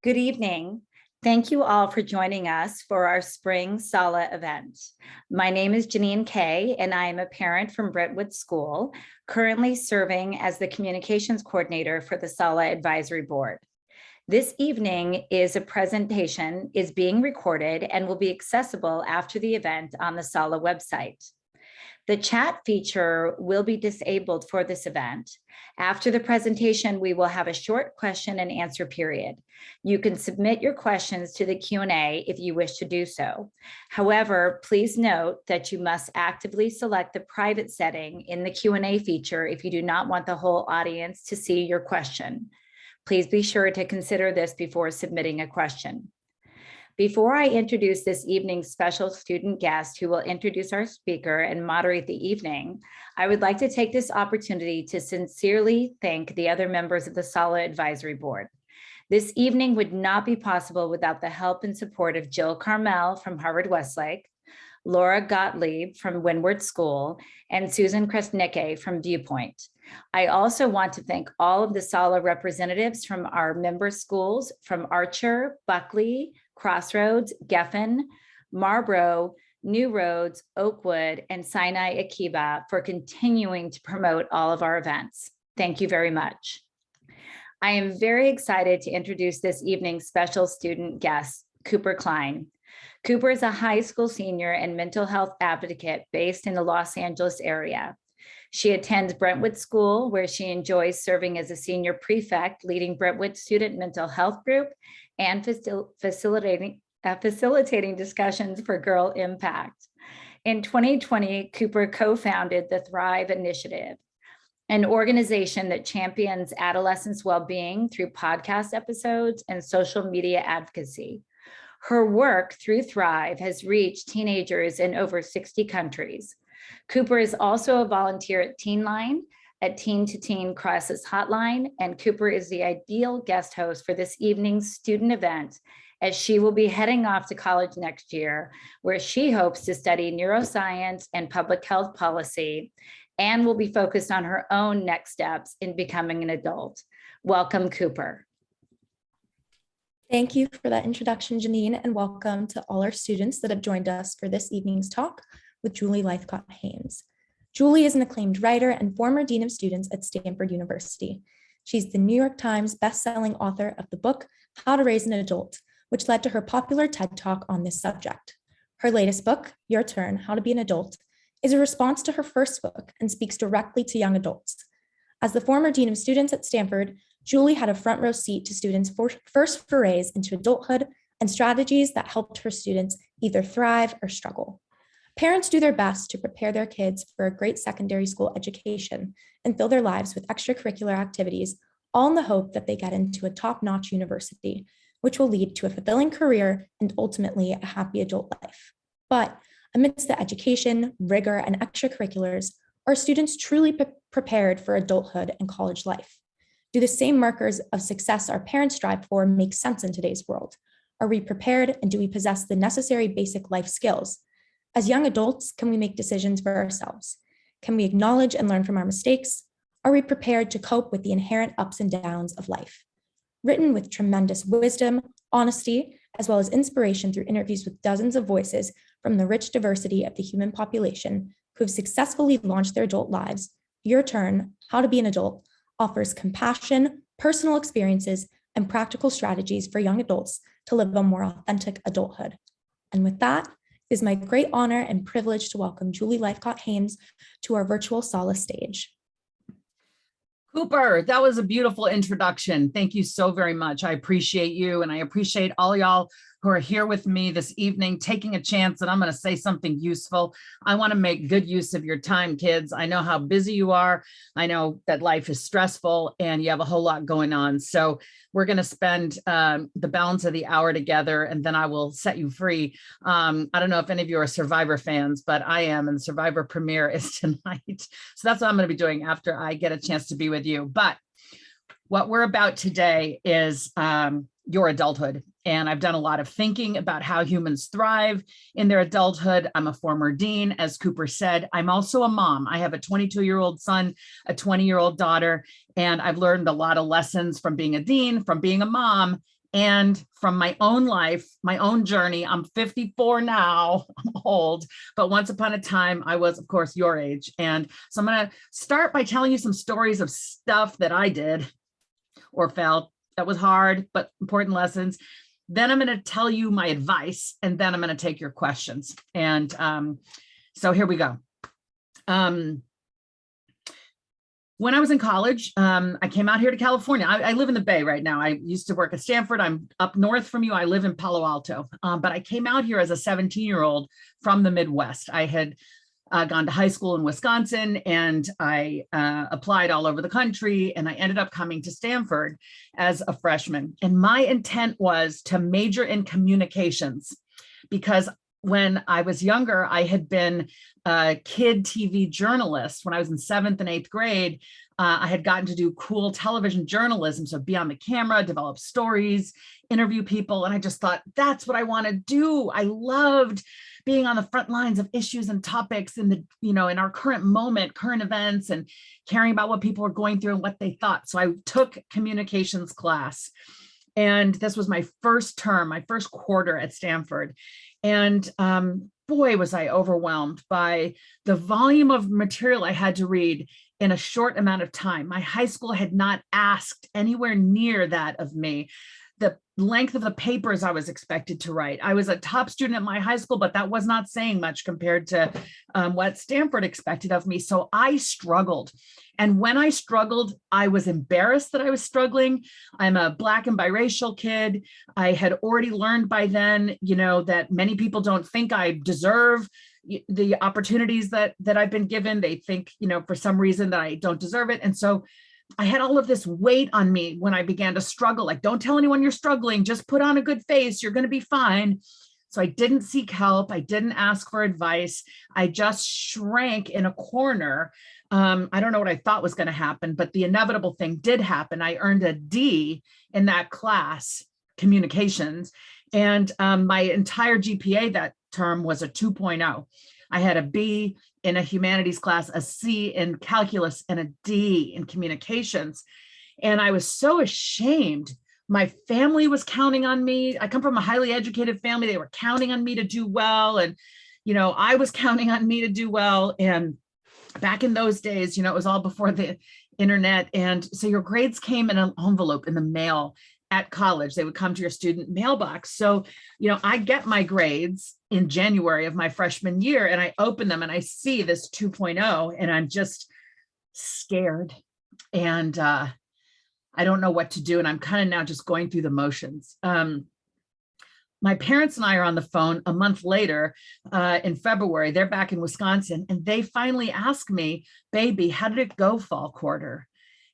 Good evening. Thank you all for joining us for our spring SSALA event. My name is Janine Kay, and I am a parent from Brentwood School, currently serving as the communications coordinator for the SSALA Advisory Board. This evening is being recorded and will be accessible after the event on the SSALA website. The chat feature will be disabled for this event. After the presentation, we will have a short question and answer period. You can submit your questions to the Q&A if you wish to do so. However, please note that you must actively select the private setting in the Q&A feature if you do not want the whole audience to see your question. Please be sure to consider this before submitting a question. Before I introduce this evening's special student guest who will introduce our speaker and moderate the evening, I would like to take this opportunity to sincerely thank the other members of the SSALA Advisory Board. This evening would not be possible without the help and support of Jill Carmel from Harvard-Westlake, Laura Gottlieb from Windward School, and Susan Kresnicke from Viewpoint. I also want to thank all of the SSALA representatives from our member schools from Archer, Buckley, Crossroads, Geffen, Marlboro, New Roads, Oakwood, and Sinai Akiba for continuing to promote all of our events. Thank you very much. I am very excited to introduce this evening's special student guest, Cooper Klein. Cooper is a high school senior and mental health advocate based in the Los Angeles area. She attends Brentwood School, where she enjoys serving as a senior prefect, leading Brentwood student mental health group and facilitating discussions for Girl Impact. In 2020, Cooper co-founded the Thrive Initiative, an organization that champions adolescents' well-being through podcast episodes and social media advocacy. Her work through Thrive has reached teenagers in over 60 countries. Cooper is also a volunteer at Teen Line, a teen-to-teen crisis hotline, and Cooper is the ideal guest host for this evening's student event, as she will be heading off to college next year, where she hopes to study neuroscience and public health policy, and will be focused on her own next steps in becoming an adult. Welcome, Cooper. Thank you for that introduction, Janine, and welcome to all our students that have joined us for this evening's talk with Julie Lythcott-Haims. Julie is an acclaimed writer and former dean of students at Stanford University. She's the New York Times bestselling author of the book, How to Raise an Adult, which led to her popular TED Talk on this subject. Her latest book, Your Turn, How to Be an Adult, is a response to her first book and speaks directly to young adults. As the former dean of students at Stanford, Julie had a front row seat to students' first forays into adulthood and strategies that helped her students either thrive or struggle. Parents do their best to prepare their kids for a great secondary school education and fill their lives with extracurricular activities, all in the hope that they get into a top-notch university, which will lead to a fulfilling career and ultimately a happy adult life. But amidst the education, rigor, and extracurriculars, are students truly prepared for adulthood and college life? Do the same markers of success our parents strive for make sense in today's world? Are we prepared, and do we possess the necessary basic life skills? As young adults, can we make decisions for ourselves? Can we acknowledge and learn from our mistakes? Are we prepared to cope with the inherent ups and downs of life? Written with tremendous wisdom, honesty, as well as inspiration through interviews with dozens of voices from the rich diversity of the human population who have successfully launched their adult lives, Your Turn, How to Be an Adult offers compassion, personal experiences, and practical strategies for young adults to live a more authentic adulthood. And with that, it is my great honor and privilege to welcome Julie Lythcott-Haims to our virtual SSALA stage. Cooper, that was a beautiful introduction. Thank you so very much. I appreciate you, and I appreciate all y'all who are here with me this evening, taking a chance that I'm going to say something useful. I want to make good use of your time, kids. I know how busy you are. I know that life is stressful and you have a whole lot going on. So we're going to spend the balance of the hour together, and then I will set you free. I don't know if any of you are Survivor fans, but I am, and the Survivor premiere is tonight. So that's what I'm going to be doing after I get a chance to be with you. But what we're about today is your adulthood. And I've done a lot of thinking about how humans thrive in their adulthood. I'm a former dean, as Cooper said. I'm also a mom. I have a 22-year-old son, a 20-year-old daughter, and I've learned a lot of lessons from being a dean, from being a mom, And from my own life, my own journey, I'm 54 now, I'm old, but once upon a time, I was, of course, your age. And so I'm going to start by telling you some stories of stuff that I did or felt that was hard, but important lessons. Then I'm going to tell you my advice, and then I'm going to take your questions. And so here we go. When I was in college, I came out here to California. I live in the Bay right now. I used to work at Stanford. I'm up north from you. I live in Palo Alto, but I came out here as a 17-year-old from the Midwest. I had gone to high school in Wisconsin, and I applied all over the country, and I ended up coming to Stanford as a freshman. And my intent was to major in communications, because when I was younger, I had been a kid TV journalist. When I was in 7th and 8th grade, I had gotten to do cool television journalism. So be on the camera, develop stories, interview people. And I just thought, that's what I want to do. I loved being on the front lines of issues and topics in the, in our current moment, current events, and caring about what people were going through and what they thought. So I took communications class. And this was my first term, my first quarter at Stanford. And boy, was I overwhelmed by the volume of material I had to read in a short amount of time. My high school had not asked anywhere near that of me. The length of the papers I was expected to write. I was a top student at my high school, but that was not saying much compared to what Stanford expected of me. So I struggled. And when I struggled, I was embarrassed that I was struggling. I'm a Black and biracial kid. I had already learned by then, that many people don't think I deserve the opportunities that I've been given. They think, for some reason that I don't deserve it. And so I had all of this weight on me when I began to struggle. Like, don't tell anyone you're struggling, just put on a good face, you're going to be fine. So I didn't seek help. I didn't ask for advice. I just shrank in a corner. I don't know what I thought was going to happen, but the inevitable thing did happen. I earned a D in that class, communications, and my entire GPA that term was a 2.0. I had a B in a humanities class, a C in calculus, and a D in communications. And I was so ashamed. My family was counting on me. I come from a highly educated family. They were counting on me to do well. And, I was counting on me to do well. And back in those days, it was all before the internet. And so your grades came in an envelope in the mail at college. They would come to your student mailbox. So, I get my grades in January of my freshman year, and I open them and I see this 2.0, and I'm just scared. And I don't know what to do. And I'm kind of now just going through the motions. My parents and I are on the phone a month later in February. They're back in Wisconsin, and they finally ask me, baby, how did it go fall quarter?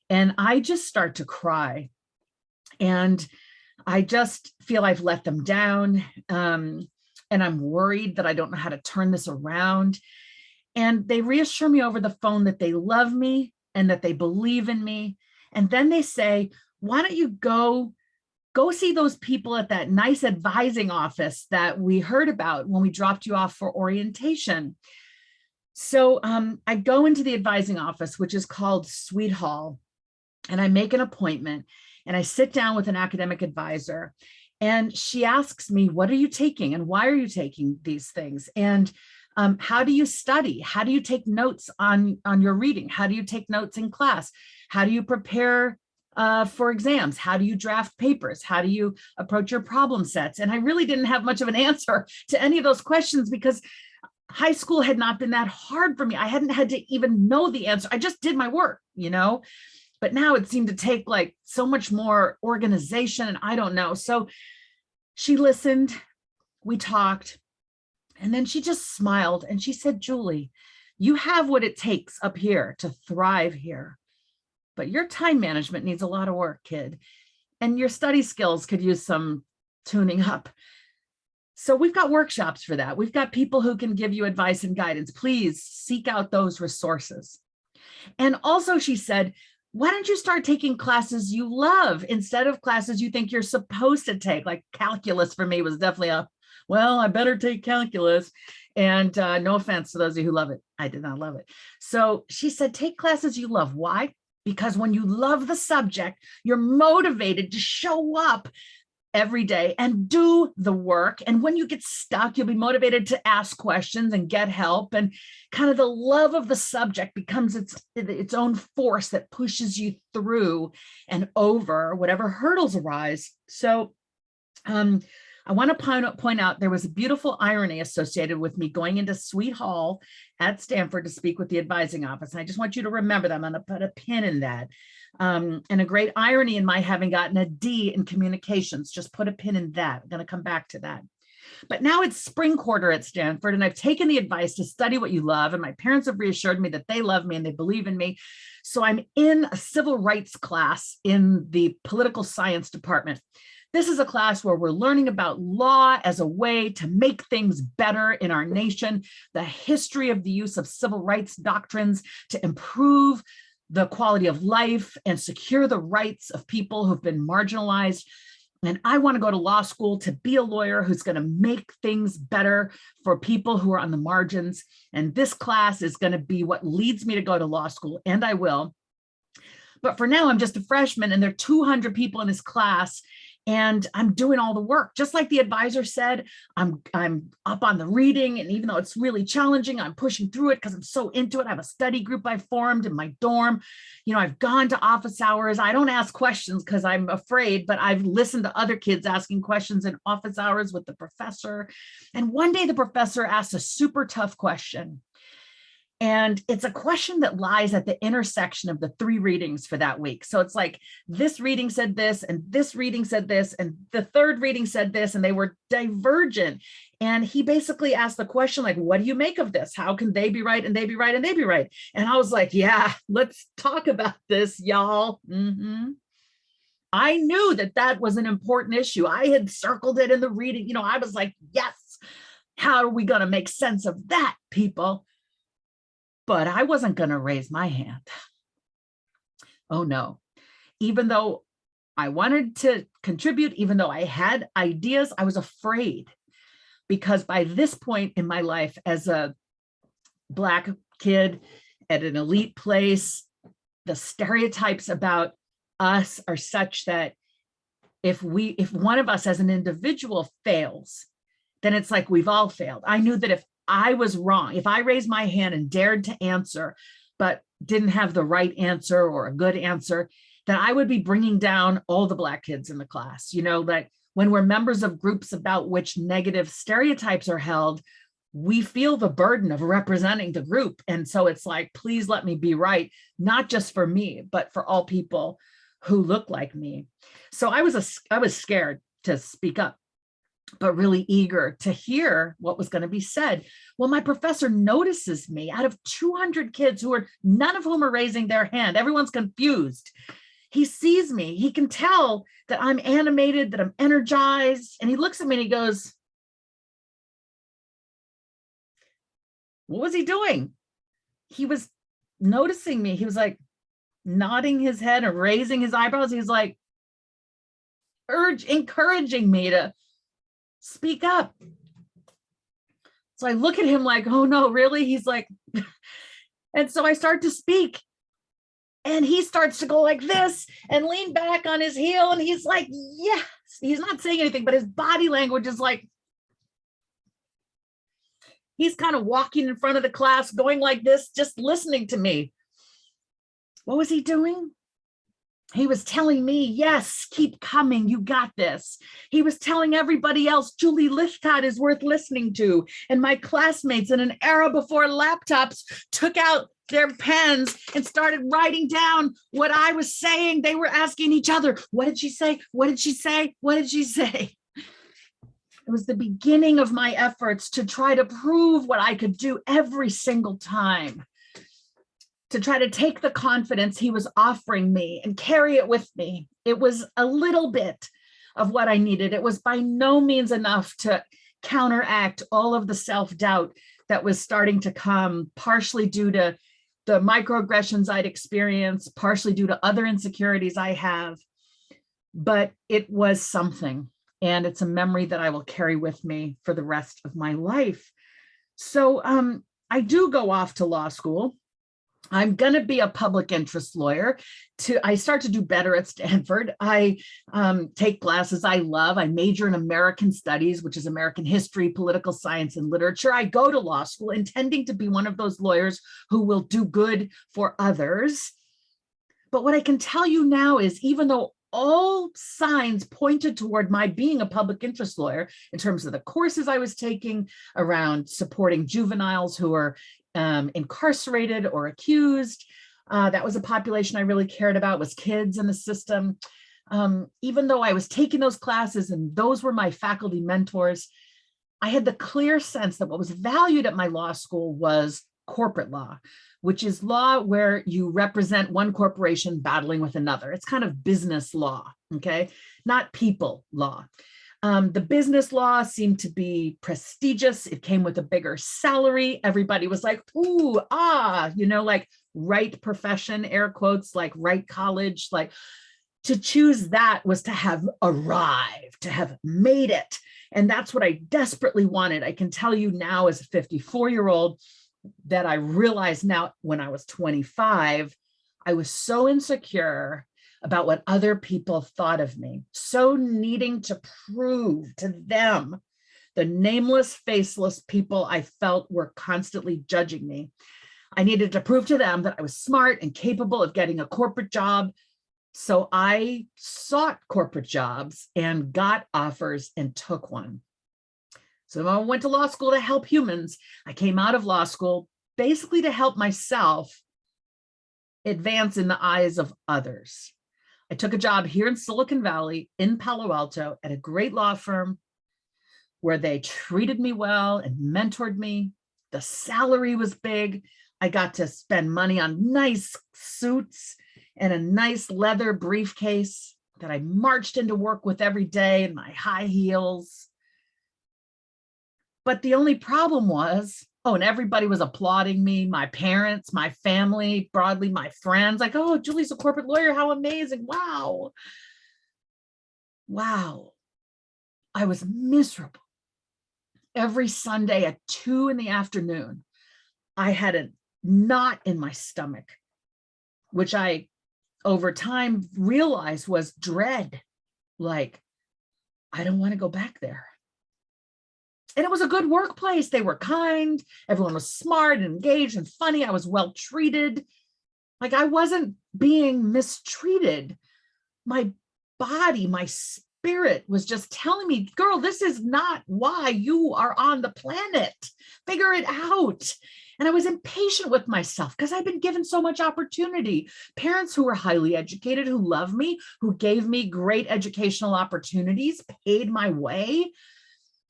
And I just start to cry. And I just feel I've let them down. And I'm worried that I don't know how to turn this around. And they reassure me over the phone that they love me and that they believe in me. And then they say, why don't you go see those people at that nice advising office that we heard about when we dropped you off for orientation. So I go into the advising office, which is called Sweet Hall, and I make an appointment. And I sit down with an academic advisor, and she asks me, what are you taking and why are you taking these things? And how do you study? How do you take notes on your reading? How do you take notes in class? How do you prepare for exams? How do you draft papers? How do you approach your problem sets? And I really didn't have much of an answer to any of those questions, because high school had not been that hard for me. I hadn't had to even know the answer. I just did my work, But now it seemed to take like so much more organization, and I don't know. So she listened, we talked, and then she just smiled and she said, Julie, you have what it takes up here to thrive here, but your time management needs a lot of work, kid. And your study skills could use some tuning up. So we've got workshops for that. We've got people who can give you advice and guidance. Please seek out those resources. And also she said, why don't you start taking classes you love instead of classes you think you're supposed to take? Like calculus for me was definitely I better take calculus. And no offense to those of you who love it. I did not love it. So she said, take classes you love. Why? Because when you love the subject, you're motivated to show up every day and do the work. And when you get stuck, you'll be motivated to ask questions and get help. And kind of the love of the subject becomes its own force that pushes you through and over whatever hurdles arise. So I want to point out there was a beautiful irony associated with me going into Sweet Hall at Stanford to speak with the advising office. And I just want you to remember that. I'm going to put a pin in that. And a great irony in my having gotten a D in communications. Just put a pin in that. I'm going to come back to that. But now it's spring quarter at Stanford, and I've taken the advice to study what you love. And my parents have reassured me that they love me and they believe in me. So I'm in a civil rights class in the political science department. This is a class where we're learning about law as a way to make things better in our nation, the history of the use of civil rights doctrines to improve the quality of life and secure the rights of people who've been marginalized. And I want to go to law school to be a lawyer who's going to make things better for people who are on the margins. And this class is going to be what leads me to go to law school, and I will. But for now, I'm just a freshman, and there are 200 people in this class. And I'm doing all the work. Just like the advisor said, I'm up on the reading. And even though it's really challenging, I'm pushing through it because I'm so into it. I have a study group I formed in my dorm. You know, I've gone to office hours. I don't ask questions because I'm afraid, but I've listened to other kids asking questions in office hours with the professor. And one day the professor asked a super tough question. And it's a question that lies at the intersection of the 3 readings for that week. So it's like this reading said this, and this reading said this, and the third reading said this, and they were divergent. And he basically asked the question, like, what do you make of this? How can they be right and they be right and they be right? And I was like, yeah, let's talk about this, y'all. I knew that that was an important issue. I had circled it in the reading. You know, I was like, yes, how are we going to make sense of that, people? But I wasn't going to raise my hand. Oh, no. Even though I wanted to contribute, even though I had ideas, I was afraid. Because by this point in my life, as a Black kid at an elite place, the stereotypes about us are such that if one of us as an individual fails, then it's like we've all failed. I knew that if I was wrong, if I raised my hand and dared to answer, but didn't have the right answer or a good answer, then I would be bringing down all the Black kids in the class. You know, that when we're members of groups about which negative stereotypes are held, we feel the burden of representing the group. And so it's like, please let me be right, not just for me, but for all people who look like me. So I was scared to speak up, but really eager to hear what was going to be said. Well, my professor notices me out of 200 kids who are, none of whom are raising their hand. Everyone's confused. He sees me. He can tell that I'm animated, that I'm energized. And he looks at me and he goes, what was he doing? He was noticing me. He was like nodding his head and raising his eyebrows. He was like encouraging me to speak up. So I look at him like, oh no, really? He's like, and so I start to speak. And he starts to go like this and lean back on his heel. And he's like, yes. He's not saying anything, but his body language is like, he's kind of walking in front of the class, going like this, just listening to me. What was he doing? He was telling me, yes, keep coming. You got this. He was telling everybody else, Julie Lythcott is worth listening to. And my classmates in an era before laptops took out their pens and started writing down what I was saying. They were asking each other, what did she say? What did she say? What did she say? It was the beginning of my efforts to try to prove what I could do every single time, to try to take the confidence he was offering me and carry it with me. It was a little bit of what I needed. It was by no means enough to counteract all of the self-doubt that was starting to come, partially due to the microaggressions I'd experienced, partially due to other insecurities I have. But it was something, and it's a memory that I will carry with me for the rest of my life. So I do go off to law school. I'm going to be a public interest lawyer. I start to do better at Stanford. I take classes I love. I major in American studies, which is American history, political science, and literature. I go to law school intending to be one of those lawyers who will do good for others. But what I can tell you now is, even though all signs pointed toward my being a public interest lawyer in terms of the courses I was taking around supporting juveniles who are incarcerated or accused. That was a population I really cared about, was kids in the system. Even though I was taking those classes and those were my faculty mentors, I had the clear sense that what was valued at my law school was corporate law, which is law where you represent one corporation battling with another. It's kind of business law, okay? Not people law. The business law seemed to be prestigious. It came with a bigger salary. Everybody was like, ooh, like right profession, air quotes, like right college. Like, to choose that was to have arrived, to have made it. And that's what I desperately wanted. I can tell you now as a 54-year-old that I realized now when I was 25, I was so insecure about what other people thought of me, so needing to prove to them, the nameless, faceless people I felt were constantly judging me. I needed to prove to them that I was smart and capable of getting a corporate job. So I sought corporate jobs and got offers and took one. So I went to law school to help humans. I came out of law school basically to help myself advance in the eyes of others. I took a job here in Silicon Valley in Palo Alto at a great law firm where they treated me well and mentored me. The salary was big. I got to spend money on nice suits and a nice leather briefcase that I marched into work with every day in my high heels. But the only problem was, and everybody was applauding me, my parents, my family, broadly, my friends, like, oh, Julie's a corporate lawyer, how amazing, wow. Wow, I was miserable. Every Sunday at 2 p.m, I had a knot in my stomach, which I, over time, realized was dread. Like, I don't want to go back there. And it was a good workplace. They were kind. Everyone was smart and engaged and funny. I was well treated. Like, I wasn't being mistreated. My body, my spirit was just telling me, girl, this is not why you are on the planet. Figure it out. And I was impatient with myself because I've been given so much opportunity. Parents who were highly educated, who loved me, who gave me great educational opportunities, paid my way.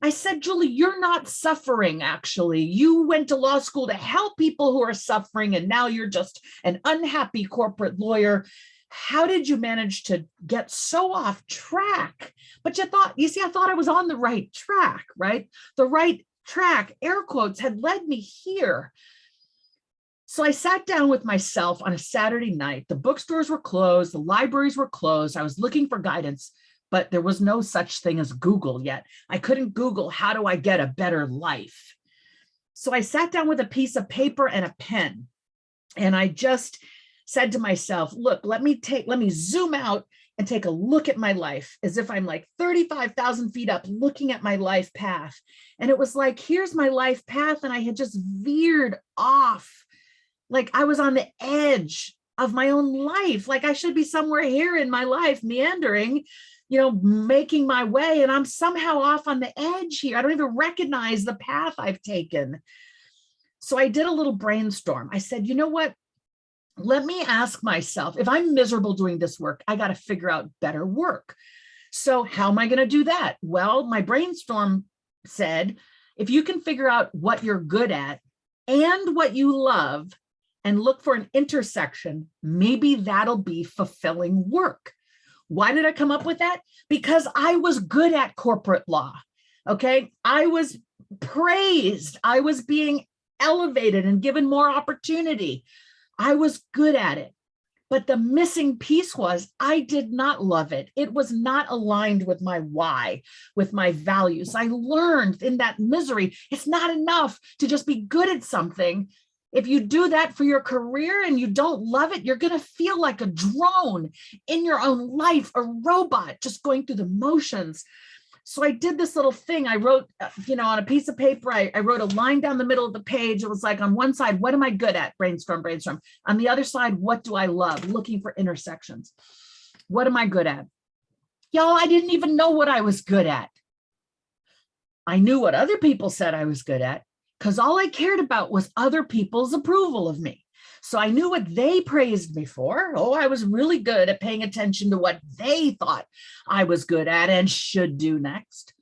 I said, Julie, you're not suffering, actually. You went to law school to help people who are suffering, and now you're just an unhappy corporate lawyer. How did you manage to get so off track? But I thought I was on the right track, right? The right track, air quotes, had led me here. So I sat down with myself on a Saturday night. The bookstores were closed. The libraries were closed. I was looking for guidance, but there was no such thing as Google yet. I couldn't Google, how do I get a better life? So I sat down with a piece of paper and a pen, and I just said to myself, look, let me zoom out and take a look at my life as if I'm like 35,000 feet up looking at my life path. And it was like, here's my life path. And I had just veered off. Like, I was on the edge of my own life. Like, I should be somewhere here in my life, meandering, making my way. And I'm somehow off on the edge here. I don't even recognize the path I've taken. So I did a little brainstorm. I said, you know what? Let me ask myself, if I'm miserable doing this work, I got to figure out better work. So how am I going to do that? Well, my brainstorm said, if you can figure out what you're good at and what you love and look for an intersection, maybe that'll be fulfilling work. Why did I come up with that? Because I was good at corporate law. Okay. I was praised. I was being elevated and given more opportunity. I was good at it. But the missing piece was I did not love it. It was not aligned with my why, with my values. I learned in that misery, it's not enough to just be good at something. If you do that for your career and you don't love it, you're going to feel like a drone in your own life, a robot just going through the motions. So I did this little thing. I wrote, on a piece of paper, I wrote a line down the middle of the page. It was like, on one side, what am I good at? Brainstorm, brainstorm. On the other side, what do I love? Looking for intersections. What am I good at? Y'all, I didn't even know what I was good at. I knew what other people said I was good at because all I cared about was other people's approval of me. So I knew what they praised me for. Oh, I was really good at paying attention to what they thought I was good at and should do next.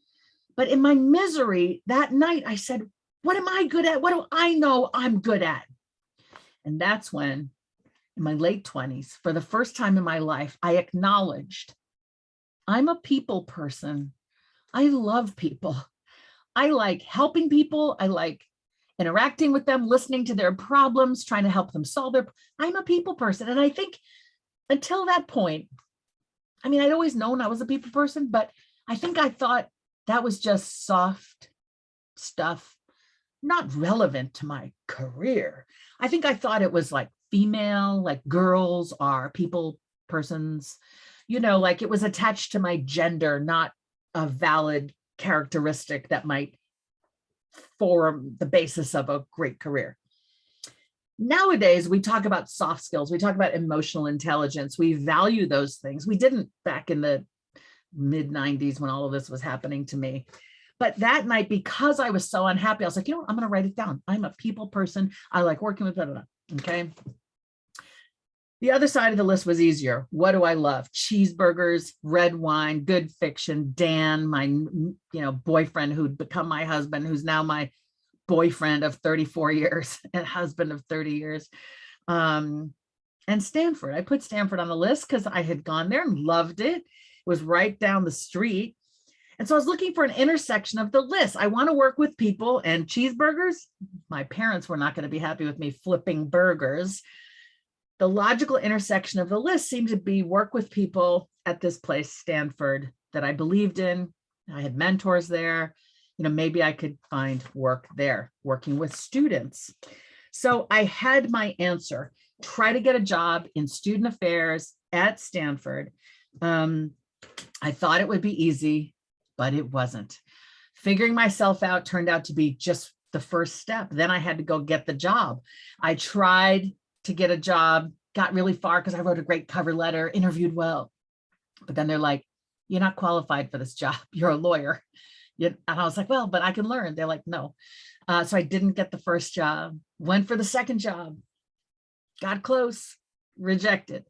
But in my misery that night, I said, what am I good at? What do I know I'm good at? And that's when, in my late 20s, for the first time in my life, I acknowledged I'm a people person. I love people. I like helping people. I like interacting with them, listening to their problems, trying to help them solve their. I'm a people person. And I think until that point, I'd always known I was a people person, but I think I thought that was just soft stuff, not relevant to my career. I think I thought it was like female, like girls are people persons, like it was attached to my gender, not a valid characteristic that might form the basis of a great career. Nowadays, we talk about soft skills. We talk about emotional intelligence. We value those things. We didn't back in the mid 90s when all of this was happening to me. But that night, because I was so unhappy, I was like, I'm going to write it down. I'm a people person. I like working with blah, blah, blah. Okay. The other side of the list was easier. What do I love? Cheeseburgers, red wine, good fiction, Dan, my boyfriend who'd become my husband, who's now my boyfriend of 34 years and husband of 30 years. And Stanford. I put Stanford on the list because I had gone there and loved it. It was right down the street. And so I was looking for an intersection of the list. I want to work with people, and cheeseburgers. My parents were not going to be happy with me flipping burgers. The logical intersection of the list seemed to be work with people at this place, Stanford, that I believed in. I had mentors there. Maybe I could find work there, working with students. So I had my answer: try to get a job in student affairs at Stanford. I thought it would be easy, but it wasn't. Figuring myself out turned out to be just the first step. Then I had to go get the job. I tried to get a job, got really far because I wrote a great cover letter, interviewed well. But then they're like, you're not qualified for this job. You're a lawyer. And I was like, well, but I can learn. They're like, no. So I didn't get the first job, went for the second job, got close, rejected.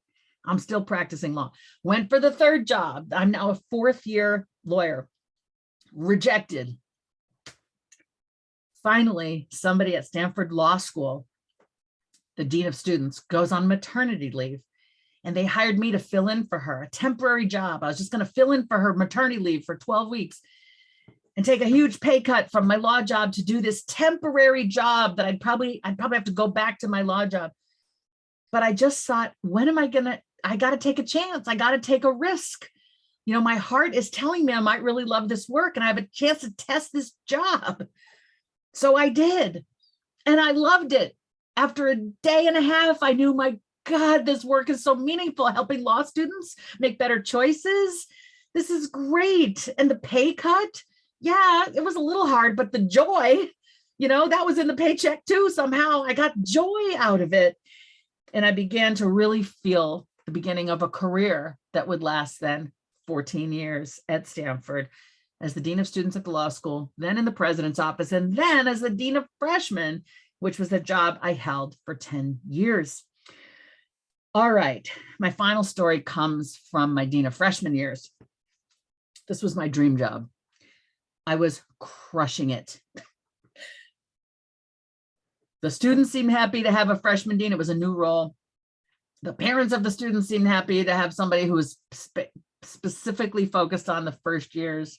I'm still practicing law. Went for the third job. I'm now a fourth year lawyer, rejected. Finally, somebody at Stanford Law School, the dean of students, goes on maternity leave, and they hired me to fill in for her, a temporary job. I was just going to fill in for her maternity leave for 12 weeks and take a huge pay cut from my law job to do this temporary job that I'd probably have to go back to my law job. But I just thought, I got to take a chance. I got to take a risk. My heart is telling me I might really love this work and I have a chance to test this job. So I did. And I loved it. After a day and a half, I knew, my God, this work is so meaningful, helping law students make better choices. This is great. And the pay cut, yeah, it was a little hard, but the joy, that was in the paycheck too. Somehow I got joy out of it. And I began to really feel the beginning of a career that would last then 14 years at Stanford as the dean of students at the law school, then in the president's office, and then as the dean of freshmen, which was the job I held for 10 years. All right, my final story comes from my dean of freshman years. This was my dream job. I was crushing it. The students seemed happy to have a freshman dean. It was a new role. The parents of the students seemed happy to have somebody who was specifically focused on the first years.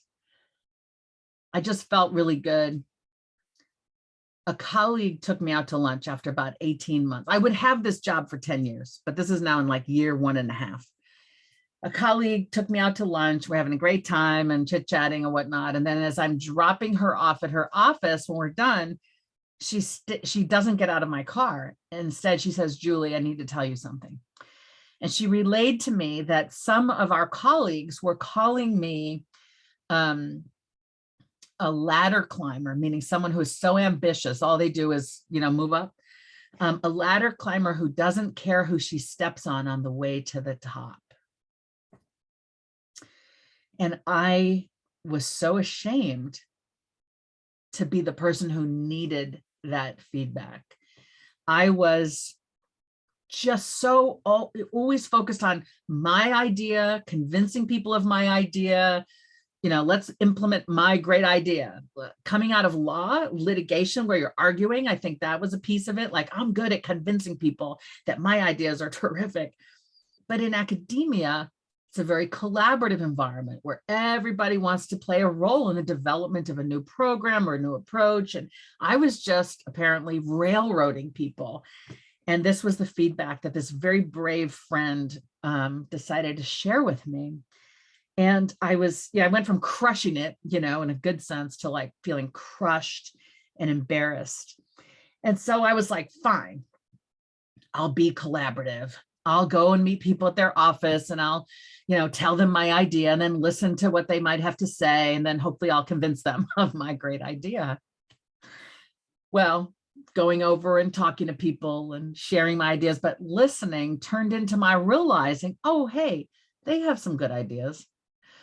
I just felt really good. A colleague took me out to lunch after about 18 months. I would have this job for 10 years, but this is now in like year 1.5. A colleague took me out to lunch. We're having a great time and chit-chatting and whatnot. And then as I'm dropping her off at her office when we're done, she doesn't get out of my car. Instead, she says, Julie, I need to tell you something. And she relayed to me that some of our colleagues were calling me a ladder climber, meaning someone who is so ambitious, all they do is, move up. A ladder climber who doesn't care who she steps on the way to the top. And I was so ashamed to be the person who needed that feedback. I was just so always focused on my idea, convincing people of my idea, let's implement my great idea. Coming out of law, litigation, where you're arguing, I think that was a piece of it. Like, I'm good at convincing people that my ideas are terrific. But in academia, it's a very collaborative environment where everybody wants to play a role in the development of a new program or a new approach. And I was just apparently railroading people. And this was the feedback that this very brave friend decided to share with me. And I went from crushing it, in a good sense, to like feeling crushed and embarrassed. And so I was like, fine, I'll be collaborative. I'll go and meet people at their office and I'll, tell them my idea and then listen to what they might have to say. And then hopefully I'll convince them of my great idea. Well, going over and talking to people and sharing my ideas, but listening turned into my realizing, oh, hey, they have some good ideas.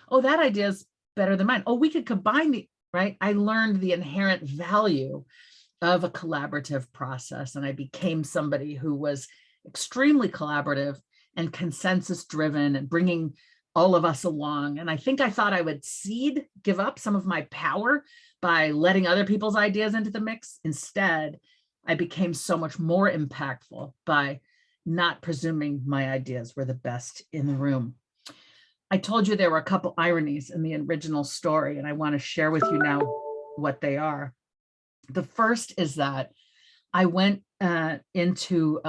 Oh, that idea is better than mine. Oh, we could combine right? I learned the inherent value of a collaborative process. And I became somebody who was extremely collaborative and consensus driven and bringing all of us along. And I think I thought I would give up some of my power by letting other people's ideas into the mix. Instead, I became so much more impactful by not presuming my ideas were the best in the room. I told you there were a couple ironies in the original story, and I want to share with you now what they are. The first is that I went into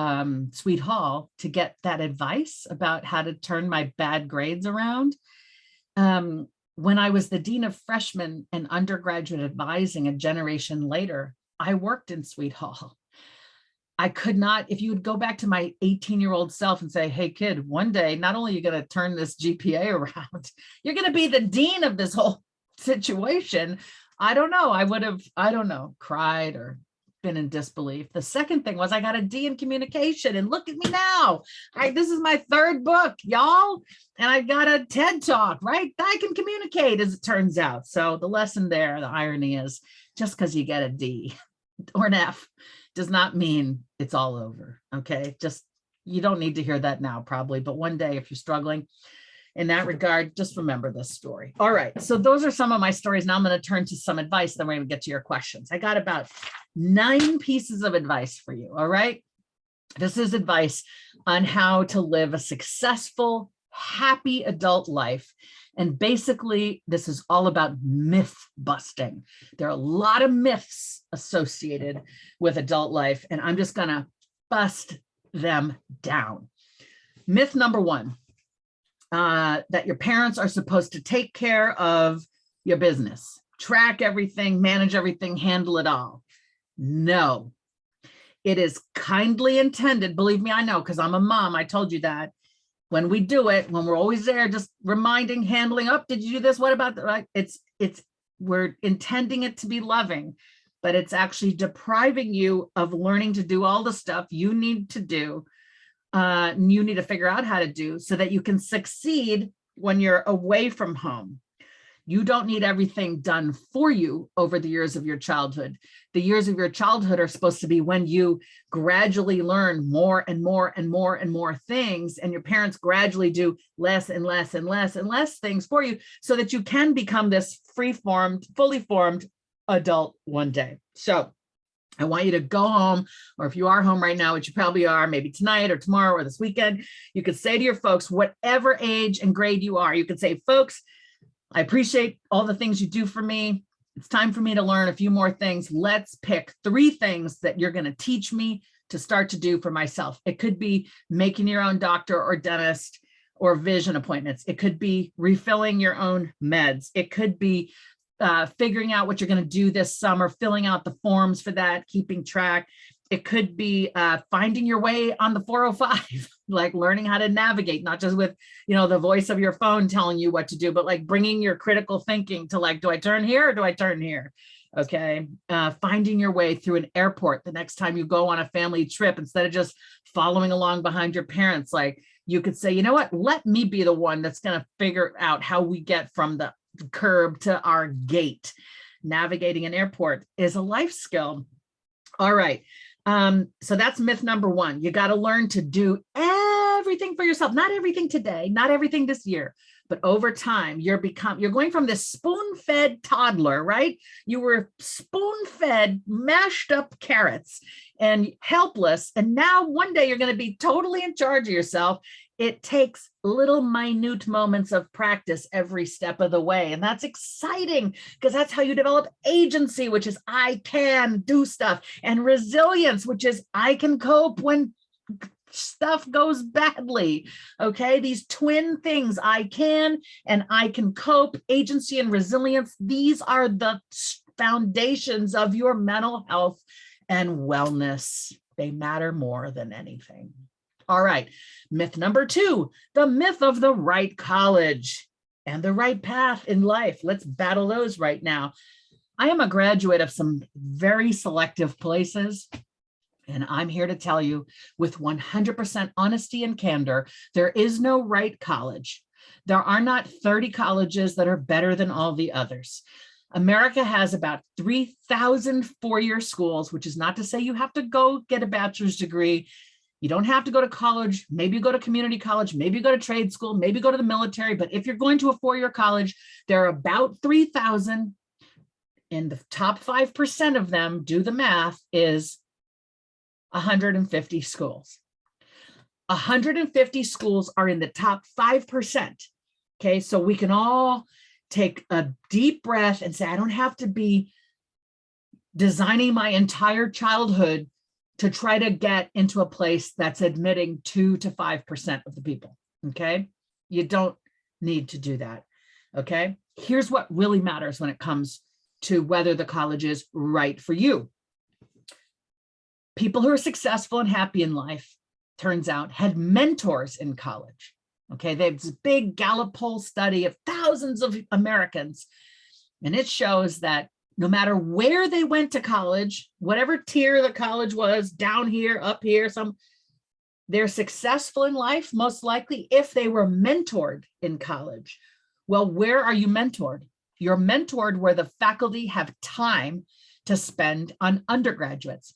Sweet Hall to get that advice about how to turn my bad grades around. When I was the dean of freshmen and undergraduate advising a generation later, I worked in Sweet Hall. I could not, if you would go back to my 18-year-old self and say, hey kid, one day, not only are you going to turn this GPA around, you're going to be the dean of this whole situation. I don't know. I would have, cried or been in disbelief. The second thing was I got a D in communication, and look at me now. This is my third book, y'all. And I got a TED Talk, right? I can communicate, as it turns out. So the lesson there, the irony is, just because you get a D or an F does not mean it's all over. Okay. You don't need to hear that now, probably, but one day if you're struggling in that regard, just remember this story. All right. So those are some of my stories. Now I'm going to turn to some advice. Then we're going to get to your questions. I got about 9 pieces of advice for you. All right. This is advice on how to live a successful, happy adult life. And basically, this is all about myth busting. There are a lot of myths associated with adult life, and I'm just going to bust them down. Myth number 1, that your parents are supposed to take care of your business, track everything, manage everything, handle it all. No, it is kindly intended. Believe me, I know, because I'm a mom. I told you that. When we do it, when we're always there, just reminding, handling up, did you do this? What about that? Right? We're intending it to be loving, but it's actually depriving you of learning to do all the stuff you need to do. You need to figure out how to do so that you can succeed when you're away from home. You don't need everything done for you over the years of your childhood. The years of your childhood are supposed to be when you gradually learn more and more and more and more things, and your parents gradually do less and less and less and less things for you so that you can become this free-formed, fully formed adult one day. So I want you to go home, or if you are home right now, which you probably are, maybe tonight or tomorrow or this weekend, you could say to your folks, whatever age and grade you are, you could say, folks, I appreciate all the things you do for me. It's time for me to learn a few more things. Let's pick 3 things that you're going to teach me to start to do for myself. It could be making your own doctor or dentist or vision appointments. It could be refilling your own meds. It could be figuring out what you're going to do this summer, filling out the forms for that, keeping track. It could be finding your way on the 405, like learning how to navigate, not just with, the voice of your phone telling you what to do, but like bringing your critical thinking to like, do I turn here or do I turn here? Okay. Finding your way through an airport the next time you go on a family trip, instead of just following along behind your parents, like you could say, you know what, let me be the one that's going to figure out how we get from the curb to our gate. Navigating an airport is a life skill. All right. So that's myth number one. You got to learn to do everything for yourself. Not everything today, not everything this year, but over time, you're going from this spoon-fed toddler, right? You were spoon-fed, mashed up carrots and helpless. And now one day you're going to be totally in charge of yourself. It takes little minute moments of practice every step of the way. And that's exciting because that's how you develop agency, which is I can do stuff, and resilience, which is I can cope when stuff goes badly. Okay. These twin things, I can and I can cope, agency and resilience. These are the foundations of your mental health and wellness. They matter more than anything. All right. Myth number two, the myth of the right college and the right path in life. Let's battle those right now. I am a graduate of some very selective places, and I'm here to tell you with 100% honesty and candor, there is no right college. There are not 30 colleges that are better than all the others. America has about 3,000 four-year schools, which is not to say you have to go get a bachelor's degree. You don't have to go to college. Maybe you go to community college, maybe you go to trade school, maybe go to the military. But if you're going to a four-year college, there are about 3,000. And the top 5% of them, do the math, is 150 schools. 150 schools are in the top 5%. Okay, so we can all take a deep breath and say, I don't have to be designing my entire childhood to try to get into a place that's admitting 2 to 5% of the people. Okay, you don't need to do that. Okay, here's what really matters when it comes to whether the college is right for you. People who are successful and happy in life, turns out, had mentors in college. Okay, there's a big Gallup poll study of thousands of Americans, and it shows that no matter where they went to college, whatever tier the college was, down here, up here, they're successful in life, most likely, if they were mentored in college. Well, where are you mentored? You're mentored where the faculty have time to spend on undergraduates.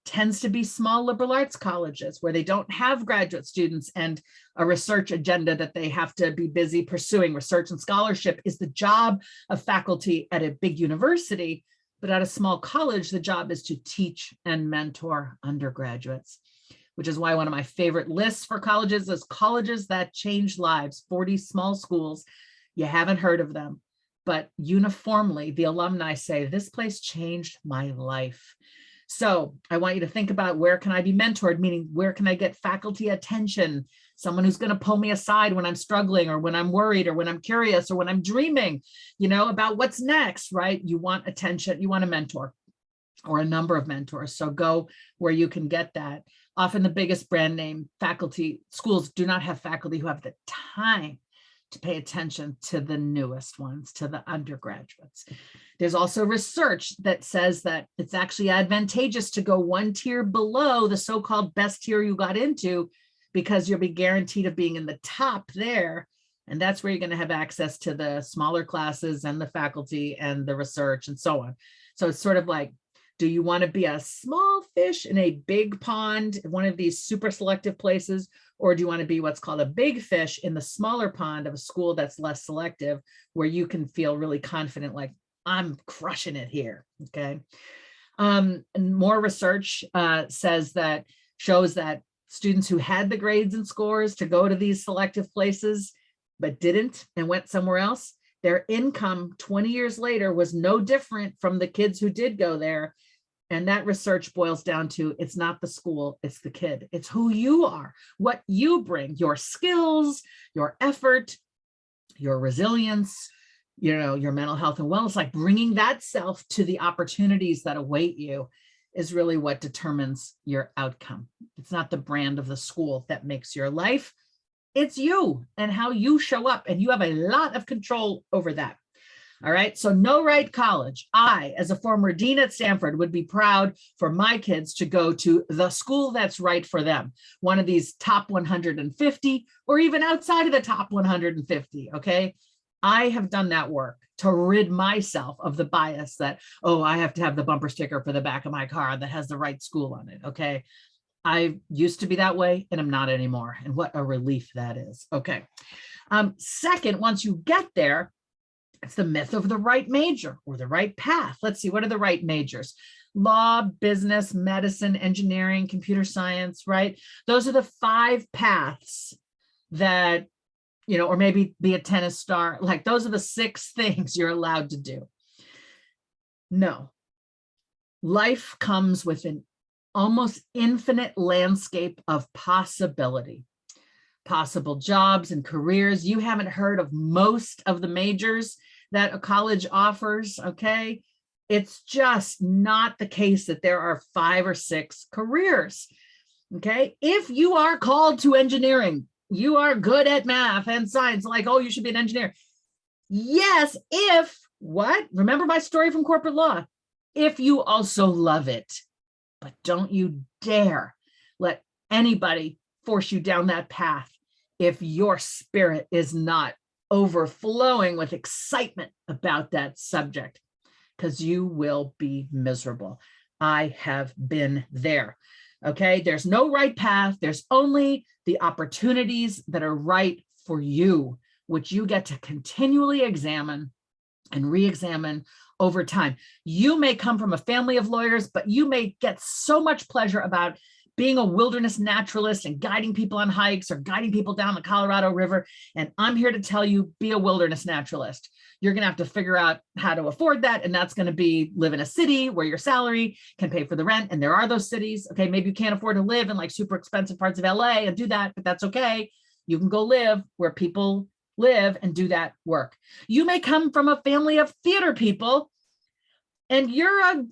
Tends to be small liberal arts colleges where they don't have graduate students and a research agenda that they have to be busy pursuing. Research and scholarship is the job of faculty at a big university, but at a small college, the job is to teach and mentor undergraduates, which is why one of my favorite lists for colleges is colleges that changed lives, 40 small schools. You haven't heard of them, but uniformly, the alumni say, this place changed my life. So I want you to think about, where can I be mentored? Meaning, where can I get faculty attention? Someone who's going to pull me aside when I'm struggling, or when I'm worried, or when I'm curious, or when I'm dreaming, about what's next, right? You want attention, you want a mentor or a number of mentors. So go where you can get that. Often the biggest brand name faculty schools do not have faculty who have the time to pay attention to the newest ones, to the undergraduates. There's also research that says that it's actually advantageous to go one tier below the so-called best tier you got into, because you'll be guaranteed of being in the top there. And that's where you're going to have access to the smaller classes and the faculty and the research and so on. So it's sort of like, do you want to be a small fish in a big pond, one of these super selective places? Or do you want to be what's called a big fish in the smaller pond of a school that's less selective, where you can feel really confident, like, I'm crushing it here, okay? And more research shows that students who had the grades and scores to go to these selective places, but didn't and went somewhere else, their income 20 years later was no different from the kids who did go there. And that research boils down to, it's not the school, it's the kid. It's who you are, what you bring, your skills, your effort, your resilience, your mental health and wellness, like bringing that self to the opportunities that await you is really what determines your outcome. It's not the brand of the school that makes your life. It's you and how you show up, and you have a lot of control over that. All right. So no right college. I, as a former dean at Stanford, would be proud for my kids to go to the school that's right for them. One of these top 150 or even outside of the top 150. Okay. I have done that work to rid myself of the bias that, oh, I have to have the bumper sticker for the back of my car that has the right school on it. Okay. I used to be that way and I'm not anymore. And what a relief that is. Okay. Second, once you get there, it's the myth of the right major or the right path. Let's see, what are the right majors? Law, business, medicine, engineering, computer science, right? Those are the 5 paths that, or maybe be a tennis star. Like those are the 6 things you're allowed to do. No, life comes with an almost infinite landscape of possibility. Possible jobs and careers. You haven't heard of most of the majors that a college offers, okay? It's just not the case that there are 5 or 6 careers, okay? If you are called to engineering, you are good at math and science, like, oh, you should be an engineer. Yes, if what? Remember my story from corporate law. If you also love it, but don't you dare let anybody force you down that path if your spirit is not overflowing with excitement about that subject, because you will be miserable. I have been there. Okay, there's no right path. There's only the opportunities that are right for you, which you get to continually examine and re-examine over time. You may come from a family of lawyers, but you may get so much pleasure about being a wilderness naturalist and guiding people on hikes or guiding people down the Colorado River. And I'm here to tell you, be a wilderness naturalist. You're going to have to figure out how to afford that. And that's going to be live in a city where your salary can pay for the rent. And there are those cities. Okay, maybe you can't afford to live in like super expensive parts of LA and do that, but that's okay. You can go live where people live and do that work. You may come from a family of theater people and you're a,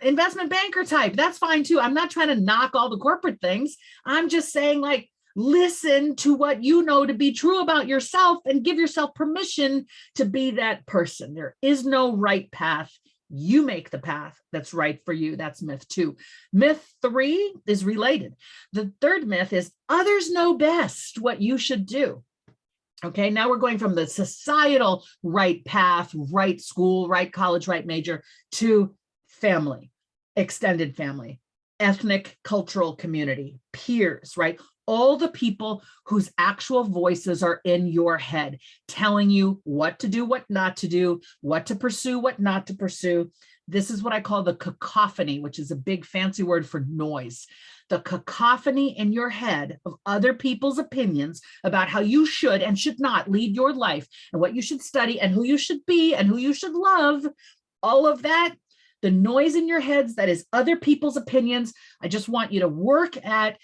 investment banker type. That's fine too. I'm not trying to knock all the corporate things. I'm just saying, like, listen to what you know to be true about yourself and give yourself permission to be that person. There is no right path. You make the path that's right for you. That's myth 2. Myth 3 is related. The third myth is others know best what you should do. Okay, now we're going from the societal right path, right school, right college, right major to family, extended family, ethnic, cultural community, peers, right? All the people whose actual voices are in your head, telling you what to do, what not to do, what to pursue, what not to pursue. This is what I call the cacophony, which is a big fancy word for noise. The cacophony in your head of other people's opinions about how you should and should not lead your life and what you should study and who you should be and who you should love, all of that, the noise in your heads that is other people's opinions. I just want you to work at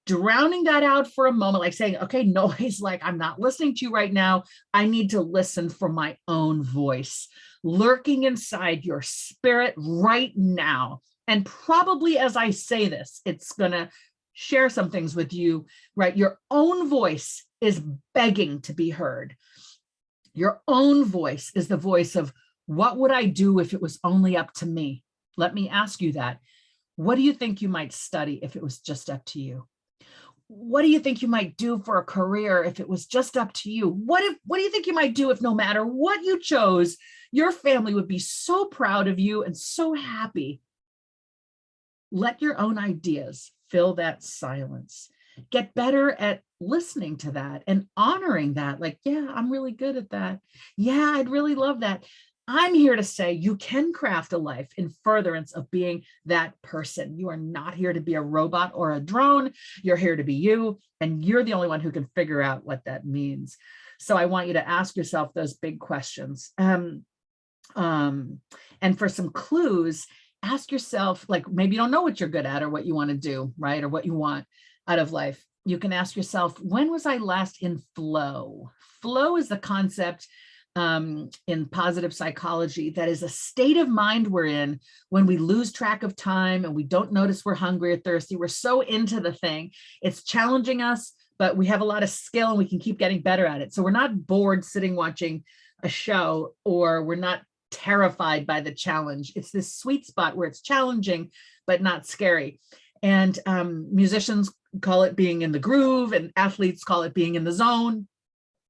drowning that out for a moment, like saying, okay, noise, like I'm not listening to you right now. I need to listen for my own voice lurking inside your spirit right now. And probably as I say this, it's going to share some things with you, right? Your own voice is begging to be heard. Your own voice is the voice of, what would I do if it was only up to me? Let me ask you that. What do you think you might study if it was just up to you? What do you think you might do for a career if it was just up to you? What do you think you might do if no matter what you chose, your family would be so proud of you and so happy? Let your own ideas fill that silence. Get better at listening to that and honoring that. Like, yeah, I'm really good at that. Yeah, I'd really love that. I'm here to say you can craft a life in furtherance of being that person. You are not here to be a robot or a drone. You're here to be you, and you're the only one who can figure out what that means. So I want you to ask yourself those big questions. And for some clues, ask yourself, like, maybe you don't know what you're good at or what you want to do, right? Or what you want out of life. You can ask yourself, when was I last in flow? Flow is the concept in positive psychology, that is a state of mind we're in when we lose track of time and we don't notice we're hungry or thirsty. We're so into the thing. It's challenging us, but we have a lot of skill and we can keep getting better at it. So we're not bored sitting watching a show, or we're not terrified by the challenge. It's this sweet spot where it's challenging, but not scary. And musicians call it being in the groove, and athletes call it being in the zone.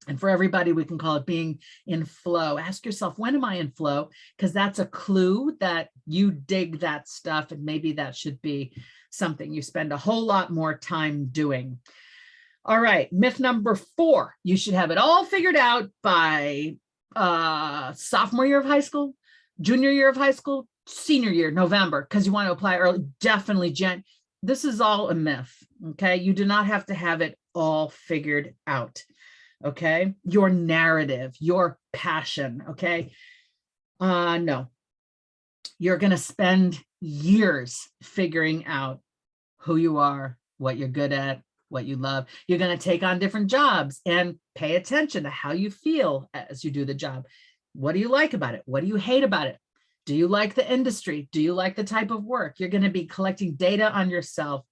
And for everybody, we can call it being in flow. Ask yourself, when am I in flow? Because that's a clue that you dig that stuff, and maybe that should be something you spend a whole lot more time doing. All right, myth number 4, you should have it all figured out by sophomore year of high school, junior year of high school, senior year, November, because you want to apply early, definitely Jan. This is all a myth, okay? You do not have to have it all figured out, okay? Your narrative, your passion, okay? No, you're going to spend years figuring out who you are, what you're good at, what you love. You're going to take on different jobs and pay attention to how you feel as you do the job. What do you like about it? What do you hate about it? Do you like the industry? Do you like the type of work? You're going to be collecting data on yourself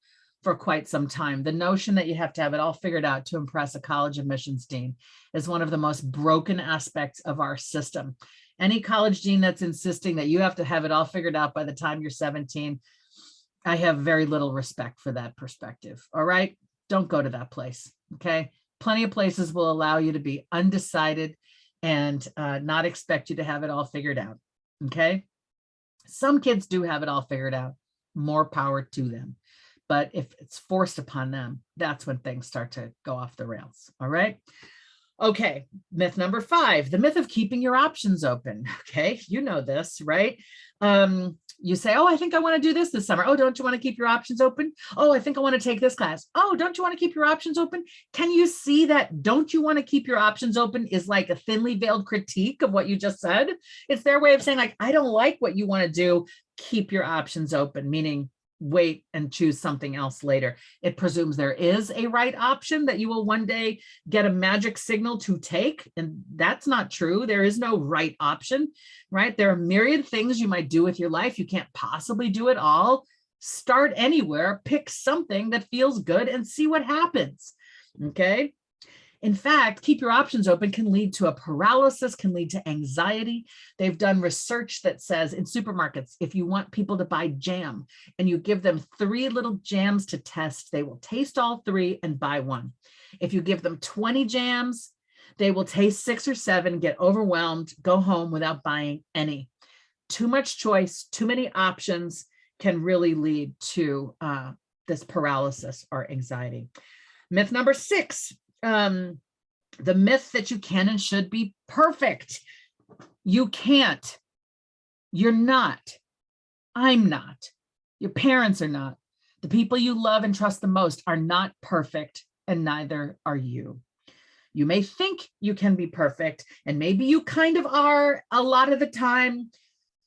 for quite some time. The notion that you have to have it all figured out to impress a college admissions dean is one of the most broken aspects of our system. Any college dean that's insisting that you have to have it all figured out by the time you're 17, I have very little respect for that perspective. All right, don't go to that place, okay? Plenty of places will allow you to be undecided and not expect you to have it all figured out, okay? Some kids do have it all figured out, more power to them. But if it's forced upon them, that's when things start to go off the rails, all right? Okay, myth number 5, the myth of keeping your options open, okay? You know this, right? You say, oh, I think I want to do this summer. Oh, don't you want to keep your options open? Oh, I think I want to take this class. Oh, don't you want to keep your options open? Can you see that don't you want to keep your options open is like a thinly veiled critique of what you just said? It's their way of saying, like, I don't like what you want to do. Keep your options open, meaning wait and choose something else later. It presumes there is a right option that you will one day get a magic signal to take. And that's not true. There is no right option, right? There are myriad things you might do with your life. You can't possibly do it all. Start anywhere, pick something that feels good and see what happens, okay? In fact, keep your options open can lead to a paralysis, can lead to anxiety. They've done research that says in supermarkets, if you want people to buy jam and you give them 3 little jams to test, they will taste all 3 and buy 1. If you give them 20 jams, they will taste 6 or 7, get overwhelmed, go home without buying any. Too much choice, too many options can really lead to this paralysis or anxiety. Myth number 6. The myth that you can and should be perfect. You can't. You're not. I'm not. Your parents are not. The people you love and trust the most are not perfect, and neither are you. You may think you can be perfect, and maybe you kind of are a lot of the time,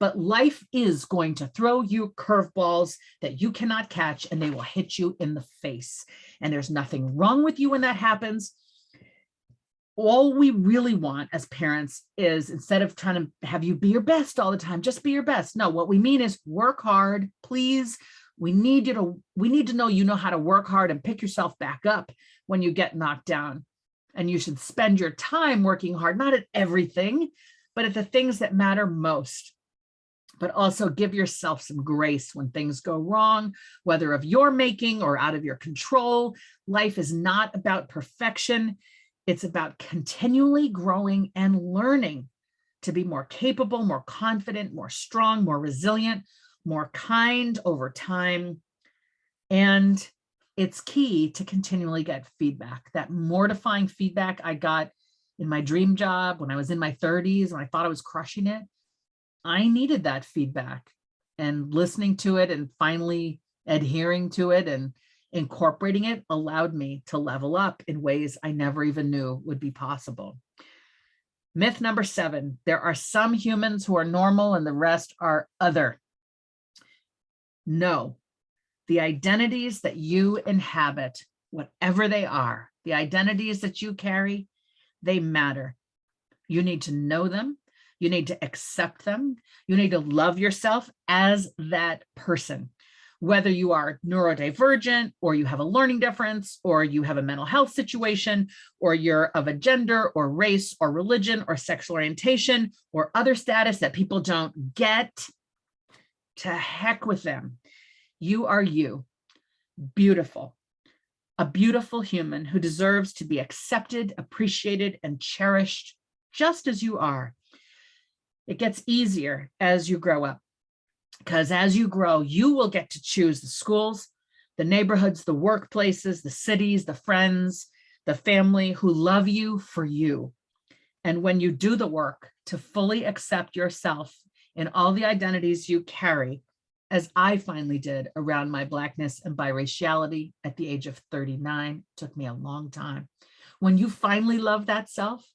but life is going to throw you curveballs that you cannot catch, and they will hit you in the face. And there's nothing wrong with you when that happens. All we really want as parents is, instead of trying to have you be your best all the time, just be your best. No, what we mean is work hard, please. We need to know you know how to work hard and pick yourself back up when you get knocked down. And you should spend your time working hard, not at everything, but at the things that matter most. But also give yourself some grace when things go wrong, whether of your making or out of your control. Life is not about perfection. It's about continually growing and learning to be more capable, more confident, more strong, more resilient, more kind over time. And it's key to continually get feedback. That mortifying feedback I got in my dream job when I was in my 30s, when I thought I was crushing it, I needed that feedback, and listening to it and finally adhering to it and incorporating it allowed me to level up in ways I never even knew would be possible. Myth number 7, there are some humans who are normal and the rest are other. No, the identities that you inhabit, whatever they are, the identities that you carry, they matter. You need to know them. You need to accept them. You need to love yourself as that person. Whether you are neurodivergent, or you have a learning difference, or you have a mental health situation, or you're of a gender or race or religion or sexual orientation or other status that people don't get, to heck with them. You are you, beautiful, a beautiful human who deserves to be accepted, appreciated, and cherished just as you are. It gets easier as you grow up, because as you grow, you will get to choose the schools, the neighborhoods, the workplaces, the cities, the friends, the family who love you for you. And when you do the work to fully accept yourself in all the identities you carry, as I finally did around my Blackness and biraciality at the age of 39, took me a long time. When you finally love that self,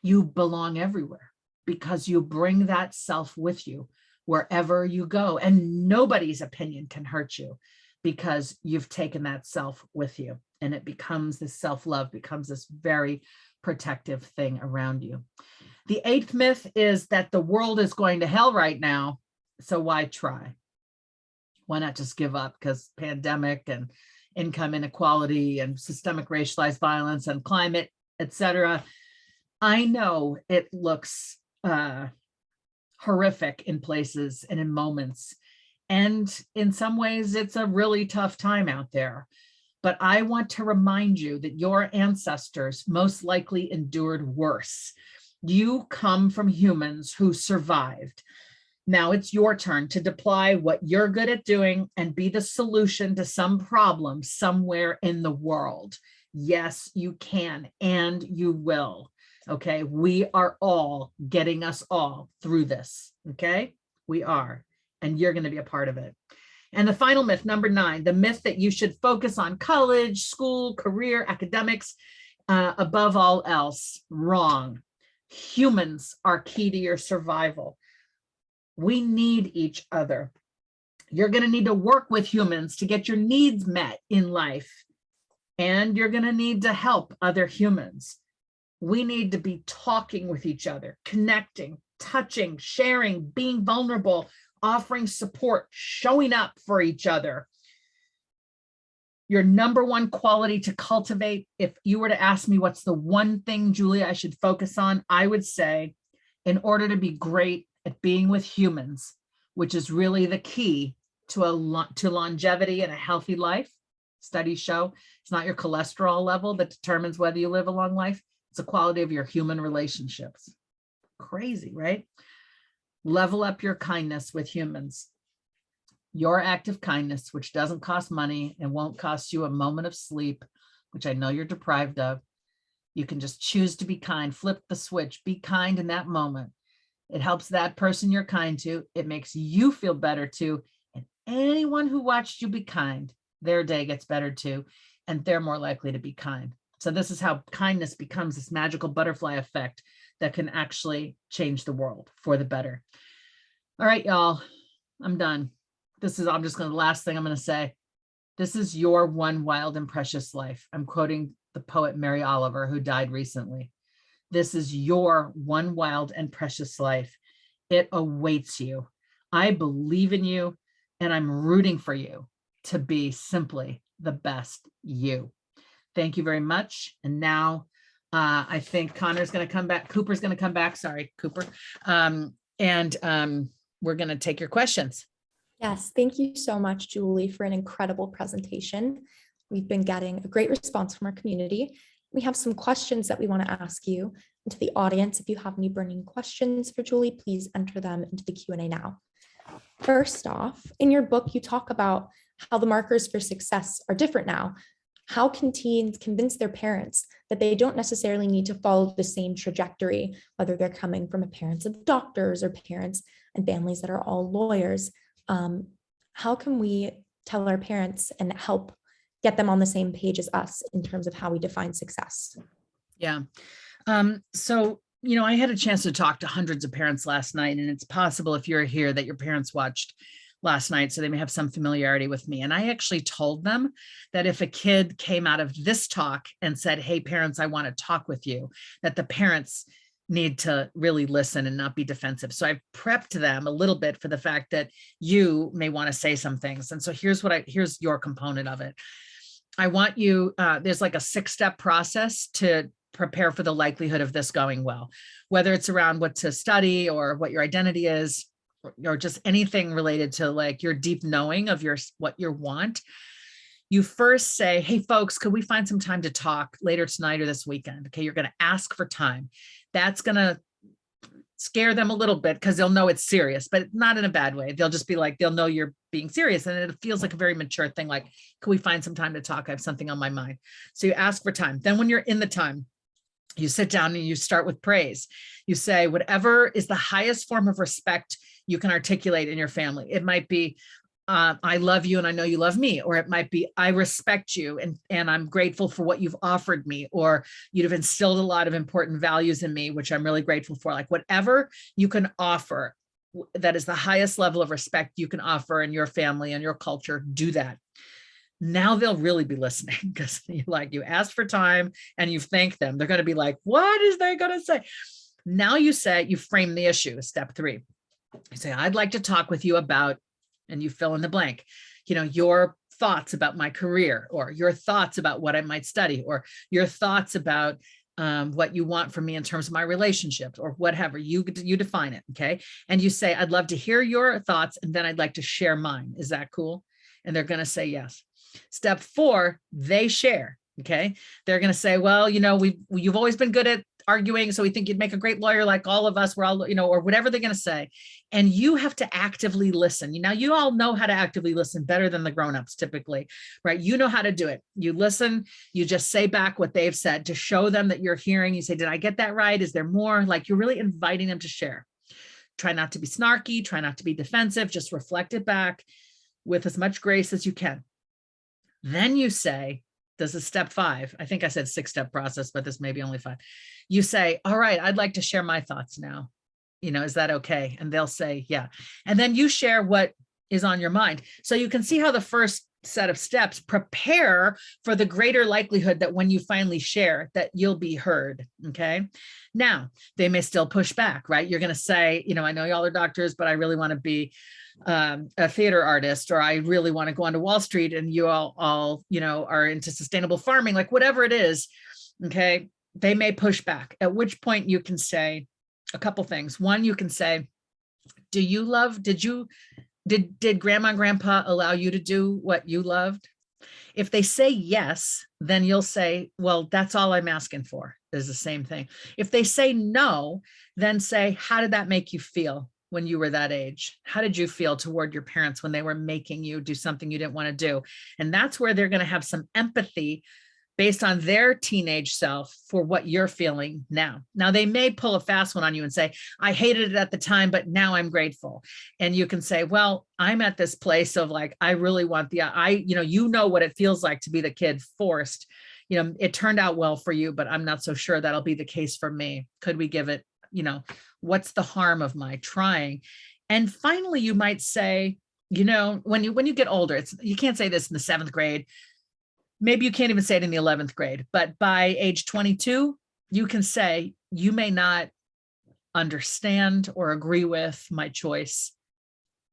you belong everywhere, because you bring that self with you wherever you go, and nobody's opinion can hurt you, because you've taken that self with you, and it becomes this self-love becomes this very protective thing around you. The 8th myth is that the world is going to hell right now, so why try? Why not just give up? Because pandemic and income inequality and systemic racialized violence and climate, etc. I know it looks horrific in places and in moments, and in some ways it's a really tough time out there. But I want to remind you that your ancestors most likely endured worse. You come from humans who survived. Now it's your turn to deploy what you're good at doing and be the solution to some problem somewhere in the world. Yes, you can, and you will. Okay, we are all getting us all through this. Okay, we are, and you're going to be a part of it. And the final myth, number 9, the myth that you should focus on college, school, career, academics, above all else. Wrong. Humans are key to your survival. We need each other. You're going to need to work with humans to get your needs met in life, and you're going to need to help other humans. We need to be talking with each other, connecting, touching, sharing, being vulnerable, offering support, showing up for each other. Your number one quality to cultivate, if you were to ask me what's the one thing, Julie, I should focus on, I would say, in order to be great at being with humans, which is really the key to longevity and a healthy life. Studies show it's not your cholesterol level that determines whether you live a long life. It's the quality of your human relationships. Crazy, right? Level up your kindness with humans. Your act of kindness, which doesn't cost money and won't cost you a moment of sleep, which I know you're deprived of. You can just choose to be kind, flip the switch, be kind in that moment. It helps that person you're kind to. It makes you feel better too. And anyone who watched you be kind, their day gets better too. And they're more likely to be kind. So this is how kindness becomes this magical butterfly effect that can actually change the world for the better. All right, y'all, I'm done. I'm just going to, the last thing I'm going to say, this is your one wild and precious life. I'm quoting the poet Mary Oliver, who died recently. This is your one wild and precious life. It awaits you. I believe in you, and I'm rooting for you to be simply the best you. Thank you very much. And now I think Connor's going to come back. Cooper's going to come back. Sorry, Cooper. We're going to take your questions. Yes, thank you so much, Julie, for an incredible presentation. We've been getting a great response from our community. We have some questions that we want to ask you. And to the audience, if you have any burning questions for Julie, please enter them into the Q&A now. First off, in your book, you talk about how the markers for success are different now. How can teens convince their parents that they don't necessarily need to follow the same trajectory, whether they're coming from parents of doctors or parents and families that are all lawyers? How can we tell our parents and help get them on the same page as us in terms of how we define success? Yeah. So, I had a chance to talk to hundreds of parents last night, and it's possible if you're here that your parents watched last night, so they may have some familiarity with me. And I actually told them that if a kid came out of this talk and said, hey, parents, I want to talk with you, that the parents need to really listen and not be defensive. So I've prepped them a little bit for the fact that you may want to say some things. And so here's your component of it. I want you, there's like a 6-step process to prepare for the likelihood of this going well, whether it's around what to study or what your identity is, or just anything related to like your deep knowing of what you want. You first say, hey folks, could we find some time to talk later tonight or this weekend? Okay, you're going to ask for time. That's going to scare them a little bit because they'll know it's serious, but not in a bad way. They'll just be like, they'll know you're being serious, and it feels like a very mature thing. Like, can we find some time to talk? I have something on my mind. So you ask for time. Then when you're in the time, you sit down and you start with praise. You say whatever is the highest form of respect you can articulate in your family. It might be, I love you and I know you love me, or it might be, I respect you and I'm grateful for what you've offered me, or you've instilled a lot of important values in me, which I'm really grateful for. Like whatever you can offer that is the highest level of respect you can offer in your family and your culture, do that. Now they'll really be listening because you asked for time and you've thanked them. They're going to be like, what is they going to say? Now you frame the issue, step 3. You say, I'd like to talk with you about, and you fill in the blank, your thoughts about my career, or your thoughts about what I might study, or your thoughts about what you want from me in terms of my relationships, or whatever. You define it, okay? And you say, I'd love to hear your thoughts, and then I'd like to share mine. Is that cool? And they're going to say yes. Step 4, they share, okay? They're going to say, well, you've always been good at arguing, so we think you'd make a great lawyer like all of us. We're all, or whatever they're going to say. And you have to actively listen. You all know how to actively listen better than the grownups typically, right? You know how to do it. You listen, you just say back what they've said to show them that you're hearing. You say, did I get that right? Is there more? Like you're really inviting them to share. Try not to be snarky, try not to be defensive, just reflect it back with as much grace as you can. Then you say, this is step 5. I think I said 6-step process, but this may be only 5. You say, all right, I'd like to share my thoughts now. Is that okay? And they'll say, yeah. And then you share what is on your mind. So you can see how the first set of steps prepare for the greater likelihood that when you finally share that you'll be heard. Okay. Now they may still push back, right? You're going to say, I know y'all are doctors, but I really want to be a theater artist, or I really want to go onto Wall Street, and you all are into sustainable farming, like whatever it is. Okay. They may push back, at which point you can say a couple things. One, you can say, did grandma and grandpa allow you to do what you loved? If they say yes, then you'll say, well, that's all I'm asking for, is the same thing. If they say no, then say, how did that make you feel when you were that age? How did you feel toward your parents when they were making you do something you didn't want to do? And that's where they're going to have some empathy based on their teenage self for what you're feeling now. Now they may pull a fast one on you and say, I hated it at the time, but now I'm grateful. And you can say, well, I'm at this place of like, I really want what it feels like to be the kid forced. It turned out well for you, but I'm not so sure that'll be the case for me. Could we give it, what's the harm of my trying? And finally, you might say, when you get older, you can't say this in the 7th grade. Maybe you can't even say it in the 11th grade, but by age 22, you can say, you may not understand or agree with my choice,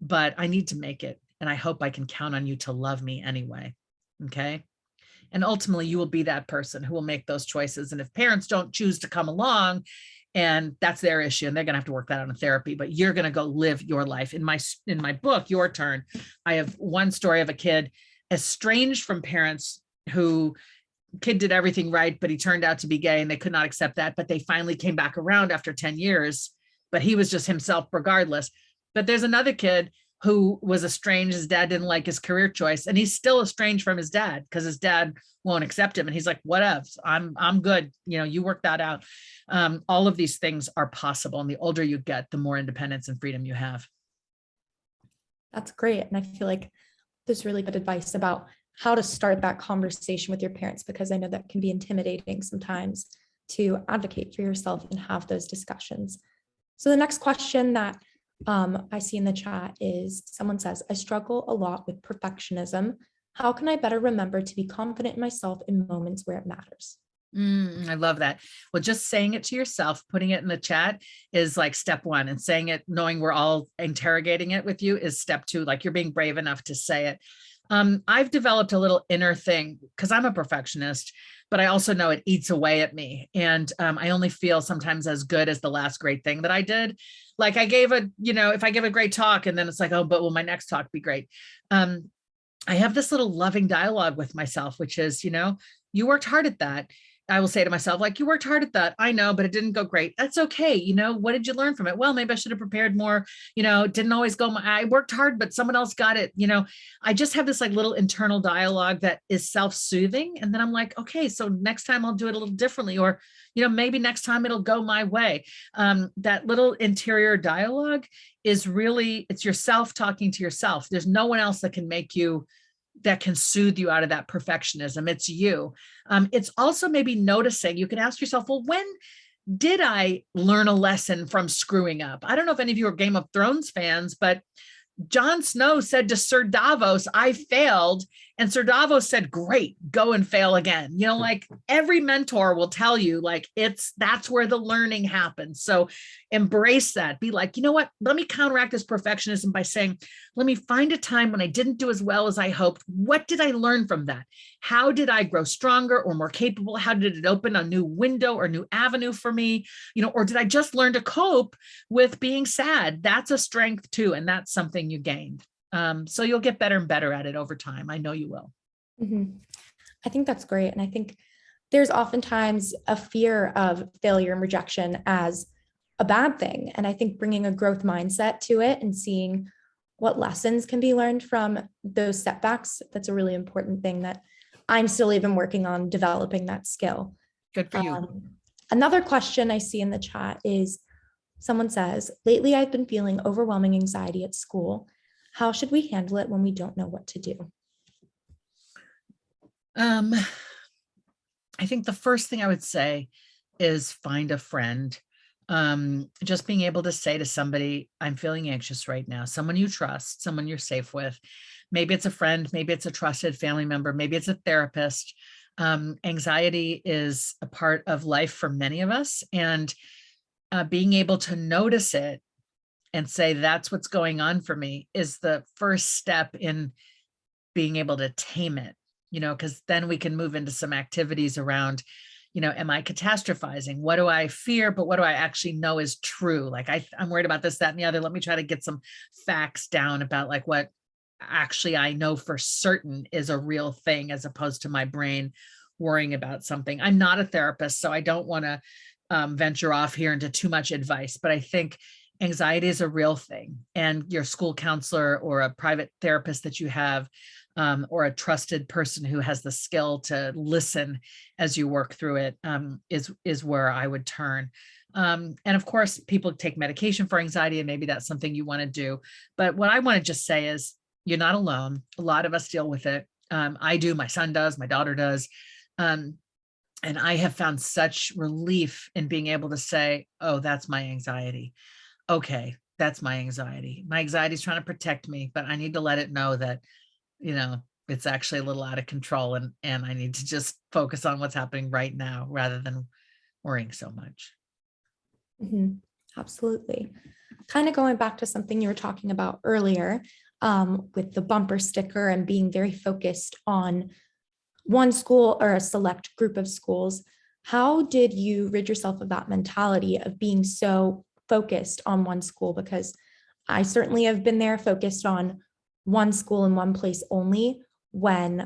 but I need to make it. And I hope I can count on you to love me anyway. Okay. And ultimately you will be that person who will make those choices. And if parents don't choose to come along, and that's their issue, and they're going to have to work that out in therapy, but you're going to go live your life. In my book, Your Turn, I have one story of a kid estranged from parents who kid did everything right, but he turned out to be gay and they could not accept that. But they finally came back around after 10 years, but he was just himself regardless. But there's another kid who was estranged. His dad didn't like his career choice, and he's still estranged from his dad because his dad won't accept him. And he's like, what else? I'm good. You work that out. All of these things are possible. And the older you get, the more independence and freedom you have. That's great. And I feel like there's really good advice about how to start that conversation with your parents, because I know that can be intimidating sometimes to advocate for yourself and have those discussions. So the next question that I see in the chat is, someone says, I struggle a lot with perfectionism. How can I better remember to be confident in myself in moments where it matters? I love that. Well, just saying it to yourself, putting it in the chat is like step one, and saying it, knowing we're all interrogating it with you, is step two. Like you're being brave enough to say it. I've developed a little inner thing because I'm a perfectionist, but I also know it eats away at me. And I only feel sometimes as good as the last great thing that I did. Like I gave a, if I give a great talk and then it's like, oh, but will my next talk be great? I have this little loving dialogue with myself, which is, you worked hard at that. I will say to myself, like, you worked hard at that. I know, but it didn't go great. That's okay. What did you learn from it? Well, maybe I should have prepared more, didn't always go. I worked hard, but someone else got it. I just have this like little internal dialogue that is self-soothing. And then I'm like, okay, so next time I'll do it a little differently, or, maybe next time it'll go my way. That little interior dialogue is really, it's yourself talking to yourself. There's no one else that can soothe you out of that perfectionism. It's you. It's also maybe noticing, you can ask yourself, well, when did I learn a lesson from screwing up? I don't know if any of you are Game of Thrones fans, but Jon Snow said to Sir Davos, I failed. And Sir Davos said, great, go and fail again. Like every mentor will tell you, like, that's where the learning happens. So embrace that. Be like, you know what? Let me counteract this perfectionism by saying, let me find a time when I didn't do as well as I hoped. What did I learn from that? How did I grow stronger or more capable? How did it open a new window or new avenue for me? Or did I just learn to cope with being sad? That's a strength too. And that's something you gained. So you'll get better and better at it over time. I know you will. Mm-hmm. I think that's great. And I think there's oftentimes a fear of failure and rejection as a bad thing. And I think bringing a growth mindset to it and seeing what lessons can be learned from those setbacks, that's a really important thing that I'm still even working on developing that skill. Good for you. Another question I see in the chat is someone says, lately I've been feeling overwhelming anxiety at school. How should we handle it when we don't know what to do? I think the first thing I would say is find a friend. Just being able to say to somebody, I'm feeling anxious right now, someone you trust, someone you're safe with. Maybe it's a friend, maybe it's a trusted family member, maybe it's a therapist. Anxiety is a part of life for many of us, and being able to notice it and say, that's what's going on for me, is the first step in being able to tame it, because then we can move into some activities around, am I catastrophizing? What do I fear? But what do I actually know is true? Like I'm worried about this, that, and the other. Let me try to get some facts down about like what actually I know for certain is a real thing, as opposed to my brain worrying about something. I'm not a therapist, so I don't want to venture off here into too much advice, but I think anxiety is a real thing, and your school counselor or a private therapist that you have, or a trusted person who has the skill to listen as you work through it, is where I would turn. And of course, people take medication for anxiety, and maybe that's something you want to do. But what I want to just say is, you're not alone. A lot of us deal with it. I do, my son does, my daughter does. And I have found such relief in being able to say, oh, that's my anxiety. Okay, that's my anxiety. My anxiety is trying to protect me, but I need to let it know that, it's actually a little out of control, and I need to just focus on what's happening right now rather than worrying so much. Mm-hmm. Absolutely. Kind of going back to something you were talking about earlier, with the bumper sticker and being very focused on one school or a select group of schools. How did you rid yourself of that mentality of being so focused on one school? Because I certainly have been there, focused on one school in one place only, when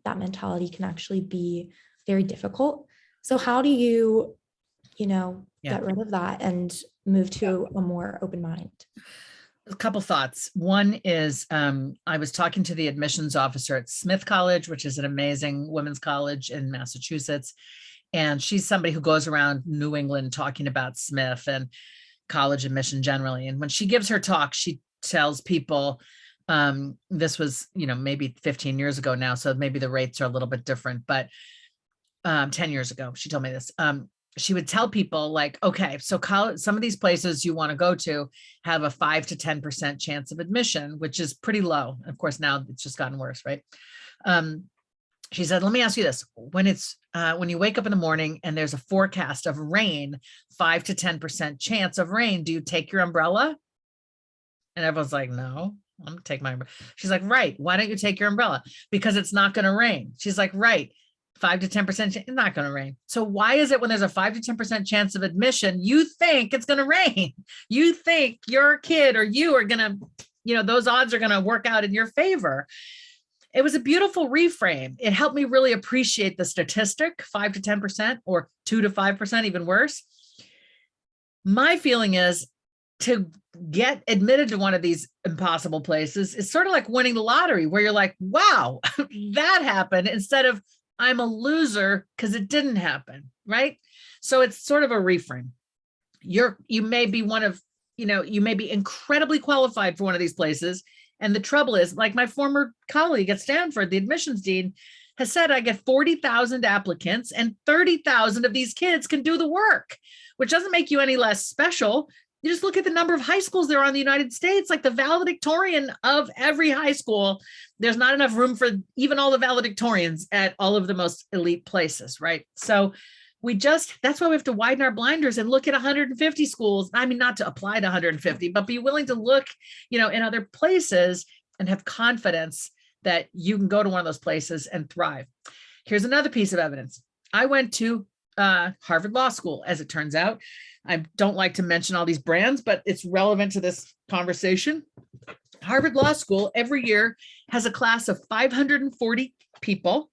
that mentality can actually be very difficult. So how do you, get rid of that and move to a more open mind? A couple thoughts. One is, I was talking to the admissions officer at Smith College, which is an amazing women's college in Massachusetts. And she's somebody who goes around New England talking about Smith and college admission generally. And when she gives her talk, she tells people, this was, maybe 15 years ago now, so maybe the rates are a little bit different, but 10 years ago, she told me this. She would tell people like, okay, so college, some of these places you want to go to have a 5 to 10% chance of admission, which is pretty low. Of course, now it's just gotten worse, right? She said, let me ask you this. When it's when you wake up in the morning and there's a forecast of rain, 5 to 10% chance of rain, do you take your umbrella? And everyone's like, no, I'm gonna take my umbrella. She's like, right. Why don't you take your umbrella? Because it's not going to rain. She's like, right. 5 to 10%, it's not going to rain. So why is it when there's a 5 to 10% chance of admission, you think it's going to rain? You think your kid or you are going to, those odds are going to work out in your favor. It was a beautiful reframe. It helped me really appreciate the statistic, 5 to 10% or 2 to 5%, even worse. My feeling is to get admitted to one of these impossible places is sort of like winning the lottery, where you're like, wow, that happened, instead of I'm a loser because it didn't happen, right? So it's sort of a reframe. You may be you may be incredibly qualified for one of these places. And the trouble is, like my former colleague at Stanford, the admissions dean, has said, I get 40,000 applicants and 30,000 of these kids can do the work, which doesn't make you any less special. You just look at the number of high schools there are in the United States, like the valedictorian of every high school. There's not enough room for even all the valedictorians at all of the most elite places, right? So that's why we have to widen our blinders and look at 150 schools. I mean, not to apply to 150, but be willing to look, in other places and have confidence that you can go to one of those places and thrive. Here's another piece of evidence. I went to Harvard Law School, as it turns out. I don't like to mention all these brands, but it's relevant to this conversation. Harvard Law School every year has a class of 540 people.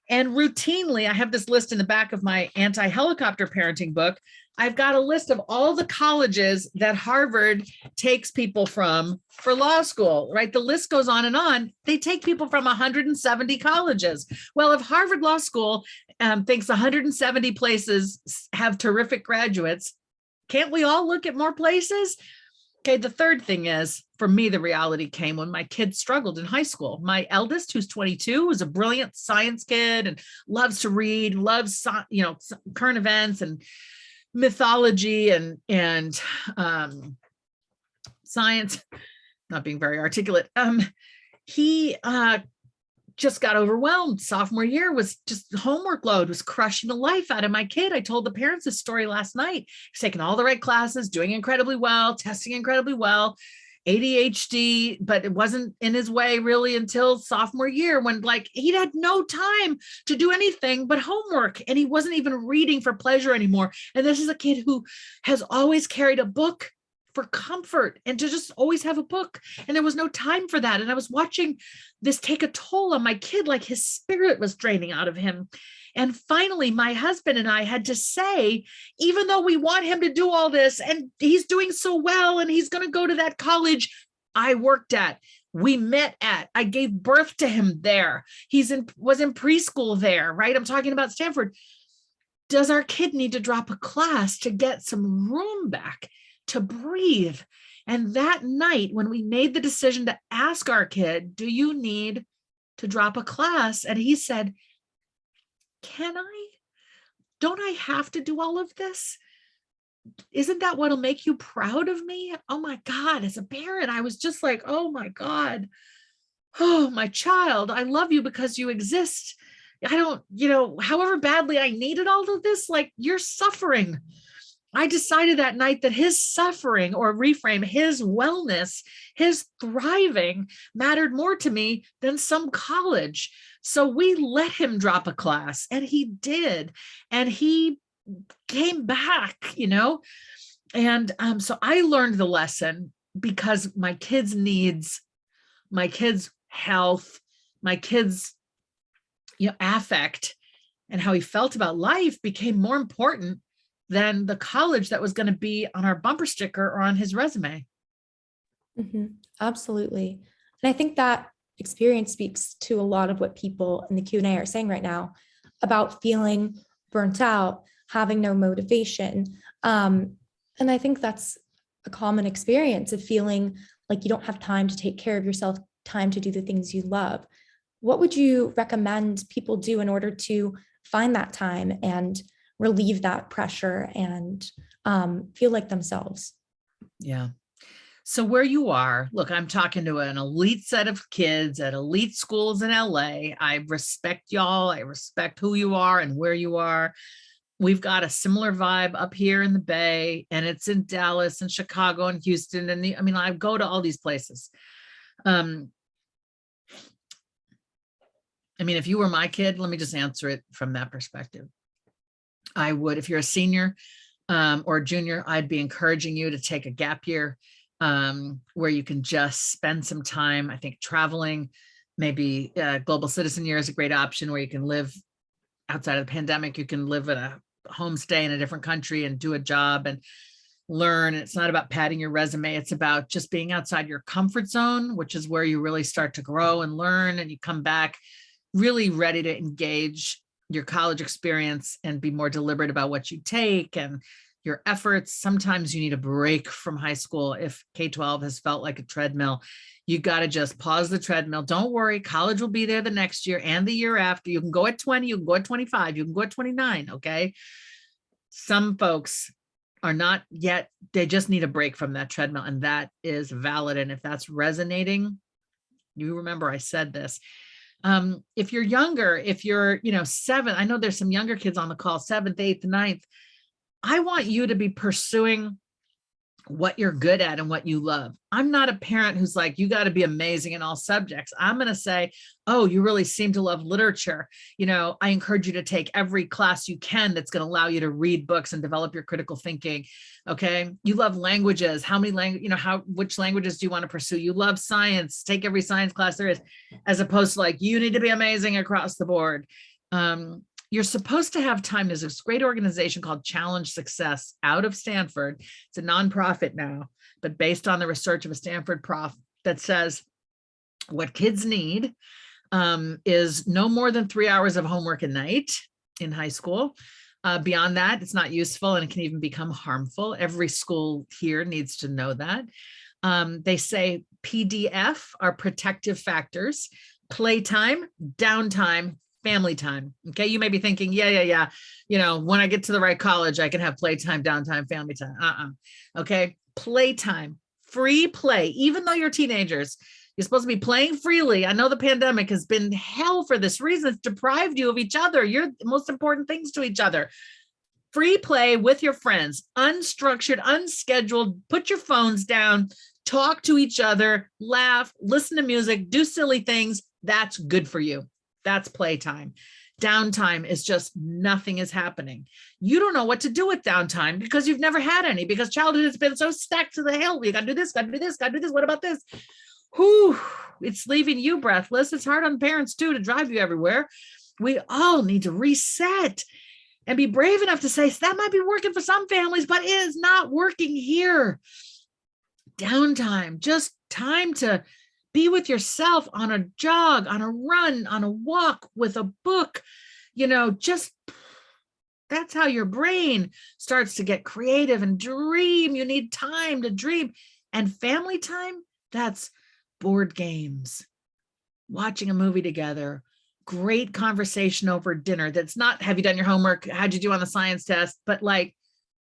And routinely, I have this list in the back of my anti-helicopter parenting book. I've got a list of all the colleges that Harvard takes people from for law school, right? The list goes on and on. They take people from 170 colleges. Well, if Harvard Law School thinks 170 places have terrific graduates, can't we all look at more places? Okay, the third thing is, for me, the reality came when my kids struggled in high school. My eldest, who's 22, was a brilliant science kid and loves to read, loves, current events and mythology and science, not being very articulate. He just got overwhelmed. Sophomore year was just homework load was crushing the life out of my kid. I told the parents this story last night. He's taking all the right classes, doing incredibly well, testing incredibly well, ADHD, but it wasn't in his way really until sophomore year, when he had no time to do anything but homework, and he wasn't even reading for pleasure anymore. And this is a kid who has always carried a book for comfort and to just always have a book. And there was no time for that. And I was watching this take a toll on my kid, like his spirit was draining out of him. And finally, my husband and I had to say, even though we want him to do all this and he's doing so well and he's going to go to that college I worked at, we met at, I gave birth to him there. Was in preschool there, right? I'm talking about Stanford. Does our kid need to drop a class to get some room back, to breathe? And that night, when we made the decision to ask our kid, do you need to drop a class? And he said, don't I have to do all of this? Isn't that what'll make you proud of me? Oh my God, as a parent, I was just like, oh my God, oh, my child, I love you because you exist. I don't, however badly I needed all of this, you're suffering. I decided that night that his suffering, or reframe, his wellness, his thriving mattered more to me than some college. So we let him drop a class, and he did. And he came back, And so I learned the lesson, because my kids' needs, my kids' health, my kids' affect, and how he felt about life became more important than the college that was going to be on our bumper sticker or on his resume. Mm-hmm. Absolutely. And I think that experience speaks to a lot of what people in the Q&A are saying right now about feeling burnt out, having no motivation. And I think that's a common experience of feeling like you don't have time to take care of yourself, time to do the things you love. What would you recommend people do in order to find that time and relieve that pressure and feel like themselves? Yeah. So where you are, look, I'm talking to an elite set of kids at elite schools in LA. I respect y'all. I respect who you are and where you are. We've got a similar vibe up here in the Bay, and it's in Dallas and Chicago and Houston. And I mean, I go to all these places. I mean, if you were my kid, let me just answer it from that perspective. I would, if you're a senior or a junior, I'd be encouraging you to take a gap year where you can just spend some time. I think traveling, maybe global citizen year is a great option where you can live outside of the pandemic. You can live in a homestay in a different country and do a job and learn. It's not about padding your resume. It's about just being outside your comfort zone, which is where you really start to grow and learn. And you come back really ready to engage your college experience and be more deliberate about what you take and your efforts. Sometimes you need a break from high school. If K-12 has felt like a treadmill, you got to just pause the treadmill. Don't worry. College will be there the next year and the year after. You can go at 20, you can go at 25, you can go at 29. Okay. Some folks are not yet, they just need a break from that treadmill, and that is valid. And if that's resonating, you remember I said this. If you're younger, if you're, 7, I know there's some younger kids on the call, 7th, 8th, 9th. I want you to be pursuing what you're good at and what you love. I'm not a parent who's like, you got to be amazing in all subjects. I'm going to say, oh, you really seem to love literature. I encourage you to take every class you can that's going to allow you to read books and develop your critical thinking. Okay. You love languages. How many languages, which languages do you want to pursue? You love science, take every science class there is, as opposed to like, you need to be amazing across the board. You're supposed to have time. There's this great organization called Challenge Success out of Stanford. It's a nonprofit now, but based on the research of a Stanford prof that says what kids need is no more than 3 hours of homework a night in high school. Beyond that, it's not useful and it can even become harmful. Every school here needs to know that. They say PDF are protective factors: playtime, downtime, family time. Okay. You may be thinking, yeah. When I get to the right college, I can have playtime, downtime, family time. Okay. Playtime, free play. Even though you're teenagers, you're supposed to be playing freely. I know the pandemic has been hell for this reason. It's deprived you of each other. You're the most important things to each other. Free play with your friends, unstructured, unscheduled, put your phones down, talk to each other, laugh, listen to music, do silly things. That's good for you. That's playtime. Downtime is just nothing is happening. You don't know what to do with downtime because you've never had any, because childhood has been so stacked to the hill. You got to do this, got to do this, got to do this. What about this? Whew, it's leaving you breathless. It's hard on parents too to drive you everywhere. We all need to reset and be brave enough to say, that might be working for some families, but it is not working here. Downtime, just time to be with yourself on a jog, on a run, on a walk, with a book, just that's how your brain starts to get creative and dream. You need time to dream. And family time, that's board games, watching a movie together, great conversation over dinner. That's not, have you done your homework? How'd you do on the science test? But like,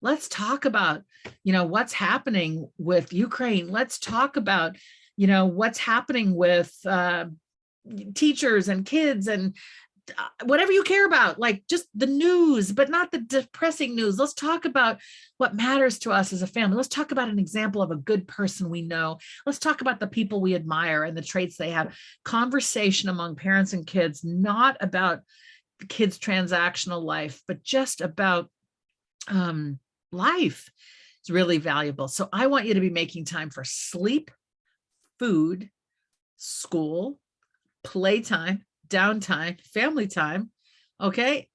let's talk about, what's happening with Ukraine. Let's talk about what's happening with teachers and kids and whatever you care about, like just the news, but not the depressing news. Let's talk about what matters to us as a family. Let's talk about an example of a good person we know. Let's talk about the people we admire and the traits they have. Conversation among parents and kids, not about the kids' transactional life, but just about life is really valuable. So I want you to be making time for sleep, food, school, playtime, downtime, family time. Okay.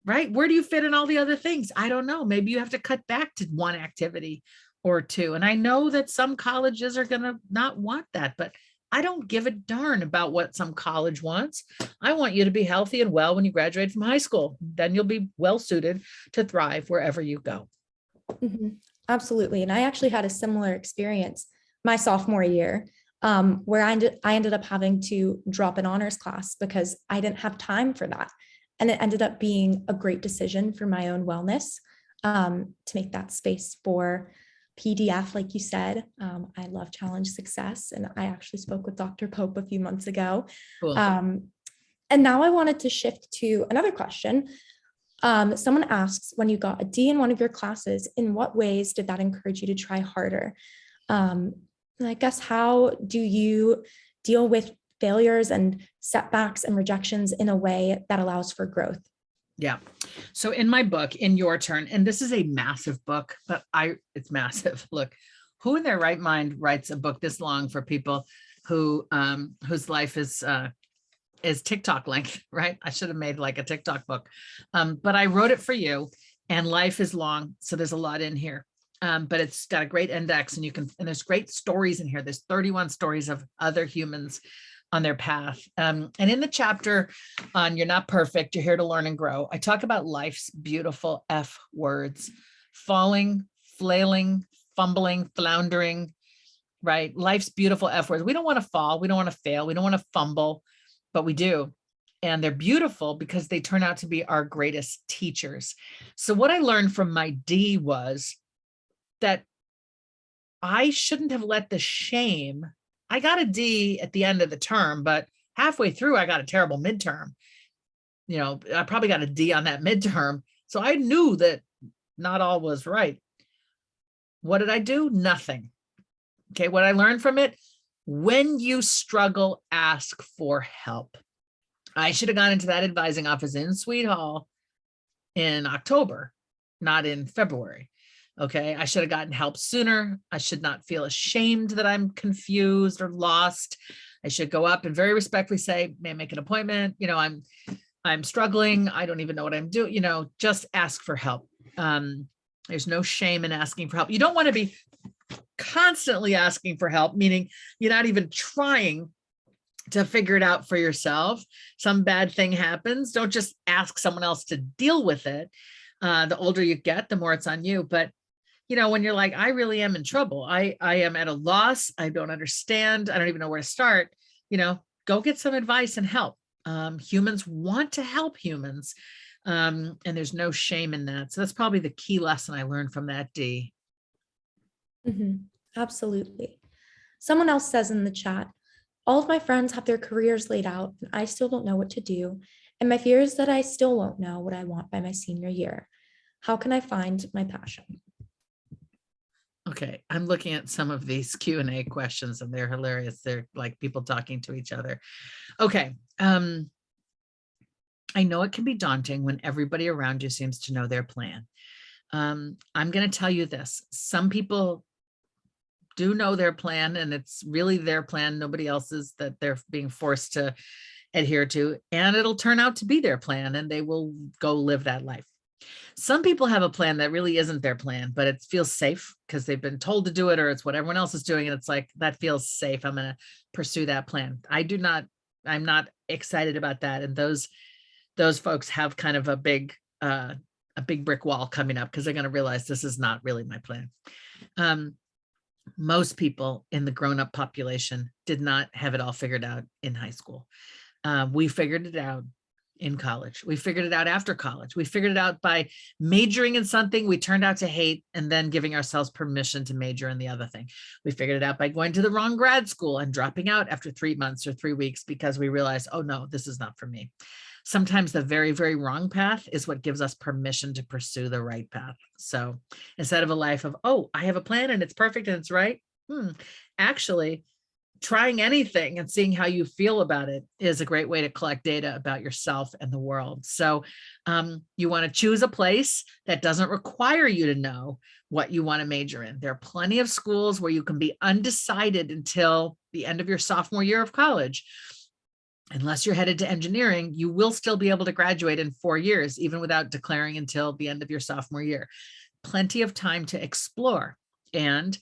Right. Where do you fit in all the other things? I don't know. Maybe you have to cut back to one activity or two. And I know that some colleges are going to not want that, but I don't give a darn about what some college wants. I want you to be healthy and well when you graduate from high school. Then you'll be well suited to thrive wherever you go. Mm-hmm. Absolutely. And I actually had a similar experience my sophomore year, where I ended up having to drop an honors class because I didn't have time for that. And it ended up being a great decision for my own wellness, to make that space for PDF, like you said. I love challenge success, and I actually spoke with Dr. Pope a few months ago. Cool. And now I wanted to shift to another question. Someone asks, when you got a D in one of your classes, in what ways did that encourage you to try harder? And I guess, how do you deal with failures and setbacks and rejections in a way that allows for growth? Yeah. So in my book, In Your Turn, and this is a massive book, but it's massive. Look, who in their right mind writes a book this long for people who whose life is TikTok length, right? I should have made like a TikTok book, but I wrote it for you, and life is long, so there's a lot in here. But it's got a great index, and and there's great stories in here. There's 31 stories of other humans on their path. And in the chapter on You're Not Perfect, You're Here to Learn and Grow, I talk about life's beautiful F words: falling, flailing, fumbling, floundering, right? Life's beautiful F words. We don't want to fall. We don't want to fail. We don't want to fumble, but we do. And they're beautiful because they turn out to be our greatest teachers. So what I learned from my D was that I shouldn't have let the shame. I got a D at the end of the term, but halfway through, I got a terrible midterm. I probably got a D on that midterm. So I knew that not all was right. What did I do? Nothing. Okay. What I learned from it: when you struggle, ask for help. I should have gone into that advising office in Sweet Hall in October, not in February. Okay, I should have gotten help sooner. I should not feel ashamed that I'm confused or lost. I should go up and very respectfully say, may I make an appointment? I'm struggling. I don't even know what I'm doing. Just ask for help. There's no shame in asking for help. You don't want to be constantly asking for help, meaning you're not even trying to figure it out for yourself. Some bad thing happens. Don't just ask someone else to deal with it. The older you get, the more it's on you. But when you're like, I really am in trouble, I am at a loss, I don't understand, I don't even know where to start, go get some advice and help. Humans want to help humans. And there's no shame in that. So that's probably the key lesson I learned from that D. Absolutely. Someone else says in the chat, all of my friends have their careers laid out, and I still don't know what to do. And my fear is that I still won't know what I want by my senior year. How can I find my passion? Okay, I'm looking at some of these Q&A questions, and they're hilarious. They're like people talking to each other. Okay. I know it can be daunting when everybody around you seems to know their plan. I'm going to tell you this. Some people do know their plan, and it's really their plan, nobody else's, that they're being forced to adhere to, and it'll turn out to be their plan, and they will go live that life. Some people have a plan that really isn't their plan, but it feels safe because they've been told to do it, or it's what everyone else is doing. And it's like, that feels safe. I'm going to pursue that plan. I'm not excited about that. And those folks have kind of a big brick wall coming up because they're going to realize this is not really my plan. Most people in the grown-up population did not have it all figured out in high school. We figured it out in college. We figured it out after college. We figured it out by majoring in something we turned out to hate and then giving ourselves permission to major in the other thing. We figured it out by going to the wrong grad school and dropping out after 3 months or 3 weeks because we realized, oh no, this is not for me. Sometimes the very, very wrong path is what gives us permission to pursue the right path. So instead of a life of, oh, I have a plan and it's perfect and it's right. Actually, trying anything and seeing how you feel about it is a great way to collect data about yourself and the world. So you want to choose a place that doesn't require you to know what you want to major in. There are plenty of schools where you can be undecided until the end of your sophomore year of college. Unless you're headed to engineering, you will still be able to graduate in 4 years, even without declaring until the end of your sophomore year. Plenty of time to explore. And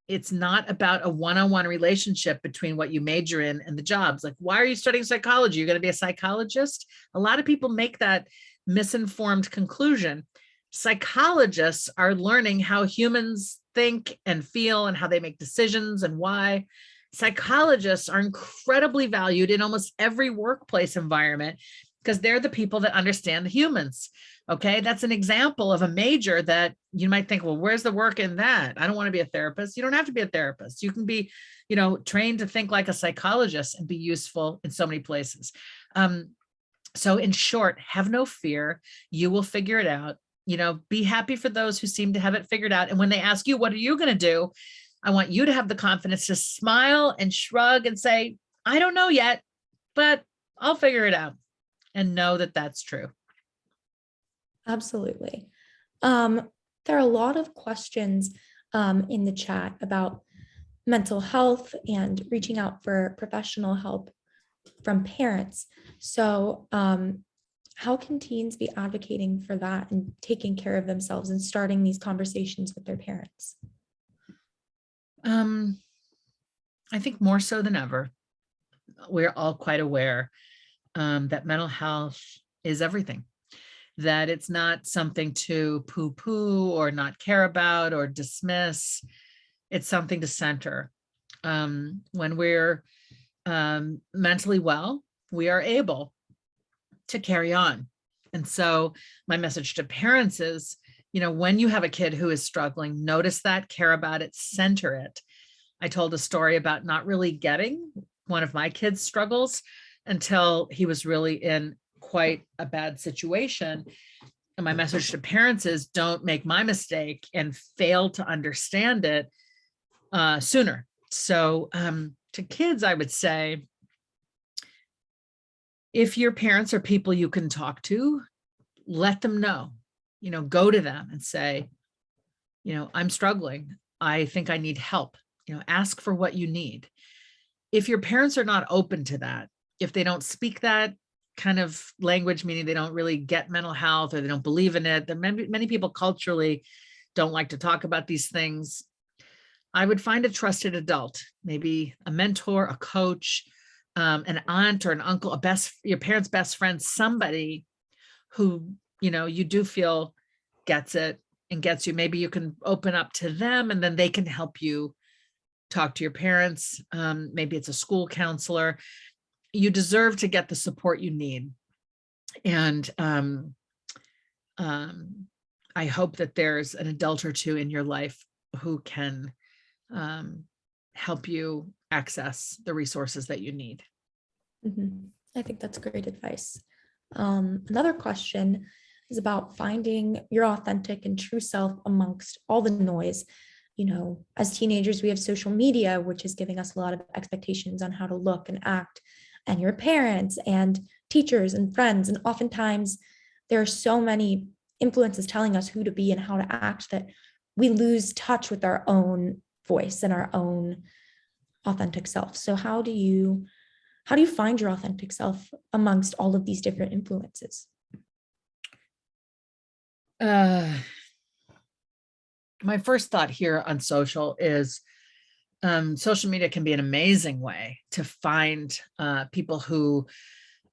it's not about a one-on-one relationship between what you major in and the jobs. Like, why are you studying psychology? You're going to be a psychologist? A lot of people make that misinformed conclusion. Psychologists are learning how humans think and feel and how they make decisions and why. Psychologists are incredibly valued in almost every workplace environment because they're the people that understand the humans. Okay, that's an example of a major that you might think, well, where's the work in that? I don't want to be a therapist. You don't have to be a therapist. You can be, trained to think like a psychologist and be useful in so many places. So in short, have no fear. You will figure it out. Be happy for those who seem to have it figured out. And when they ask you, what are you going to do? I want you to have the confidence to smile and shrug and say, I don't know yet, but I'll figure it out, and know that that's true. Absolutely. There are a lot of questions in the chat about mental health and reaching out for professional help from parents. So how can teens be advocating for that and taking care of themselves and starting these conversations with their parents? I think more so than ever, we're all quite aware that mental health is everything, that it's not something to poo-poo or not care about or dismiss. It's something to center. When we're mentally well, we are able to carry on. And so my message to parents is, when you have a kid who is struggling, notice that, care about it, center it. I told a story about not really getting one of my kids' struggles until he was really in quite a bad situation. And my message to parents is, don't make my mistake and fail to understand it sooner. So to kids, I would say, if your parents are people you can talk to, let them know, go to them and say, I'm struggling. I think I need help. Ask for what you need. If your parents are not open to that, if they don't speak that kind of language, meaning they don't really get mental health or they don't believe in it, then many people culturally don't like to talk about these things. I would find a trusted adult, maybe a mentor, a coach, an aunt or an uncle, your parents' best friend, somebody who, you do feel gets it and gets you. Maybe you can open up to them and then they can help you talk to your parents. Maybe it's a school counselor. You deserve to get the support you need. And I hope that there's an adult or two in your life who can help you access the resources that you need. Mm-hmm. I think that's great advice. Another question is about finding your authentic and true self amongst all the noise. As teenagers, we have social media, which is giving us a lot of expectations on how to look and act, and your parents and teachers and friends. And oftentimes there are so many influences telling us who to be and how to act that we lose touch with our own voice and our own authentic self. So how do you find your authentic self amongst all of these different influences? My first thought here on social is social media can be an amazing way to find people who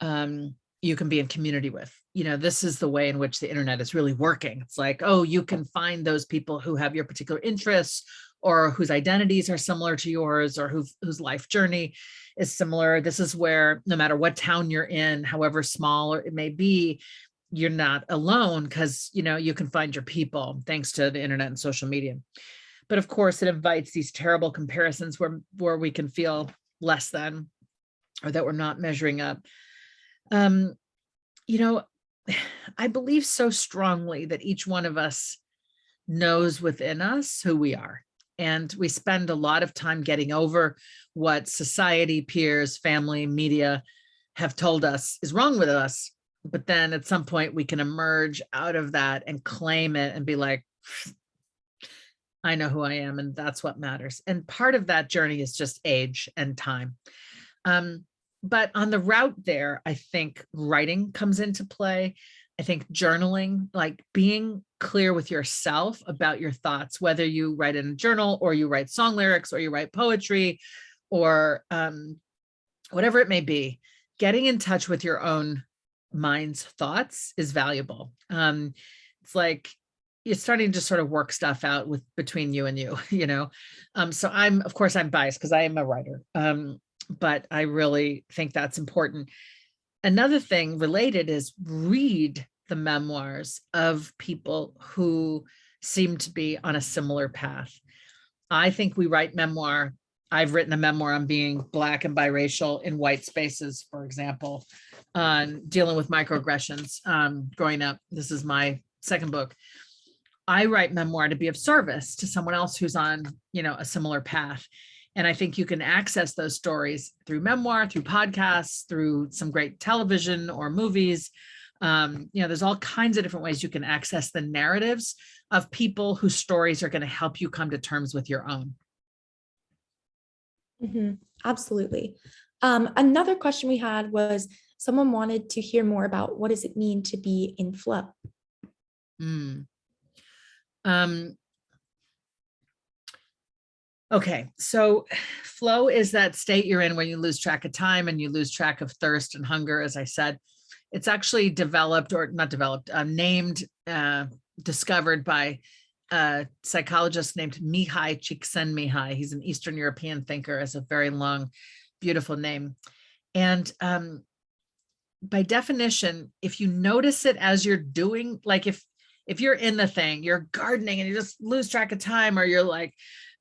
you can be in community with. This is the way in which the internet is really working. It's like, oh, you can find those people who have your particular interests or whose identities are similar to yours or whose life journey is similar. This is where no matter what town you're in, however small it may be, you're not alone because, you can find your people thanks to the internet and social media. But of course, it invites these terrible comparisons where we can feel less than or that we're not measuring up. I believe so strongly that each one of us knows within us who we are. And we spend a lot of time getting over what society, peers, family, media have told us is wrong with us. But then at some point we can emerge out of that and claim it and be like, I know who I am, and that's what matters. And part of that journey is just age and time. But on the route there, I think writing comes into play. I think journaling, like being clear with yourself about your thoughts, whether you write in a journal or you write song lyrics or you write poetry or whatever it may be, getting in touch with your own mind's thoughts is valuable. It's like you're starting to sort of work stuff out between you and you, So I'm biased because I am a writer, but I really think that's important. Another thing related is read the memoirs of people who seem to be on a similar path. I think we write memoir. I've written a memoir on being Black and biracial in white spaces, for example, on dealing with microaggressions growing up. This is my second book. I write memoir to be of service to someone else who's on, a similar path. And I think you can access those stories through memoir, through podcasts, through some great television or movies. There's all kinds of different ways you can access the narratives of people whose stories are going to help you come to terms with your own. Absolutely. Another question we had was someone wanted to hear more about what does it mean to be in flow? Okay, so flow is that state you're in when you lose track of time and you lose track of thirst and hunger, as I said. It's actually discovered by a psychologist named Mihai Csikszentmihalyi. He's an Eastern European thinker, has a very long, beautiful name. And by definition, if you notice it as you're doing, like if you're in the thing, you're gardening and you just lose track of time, or you're like,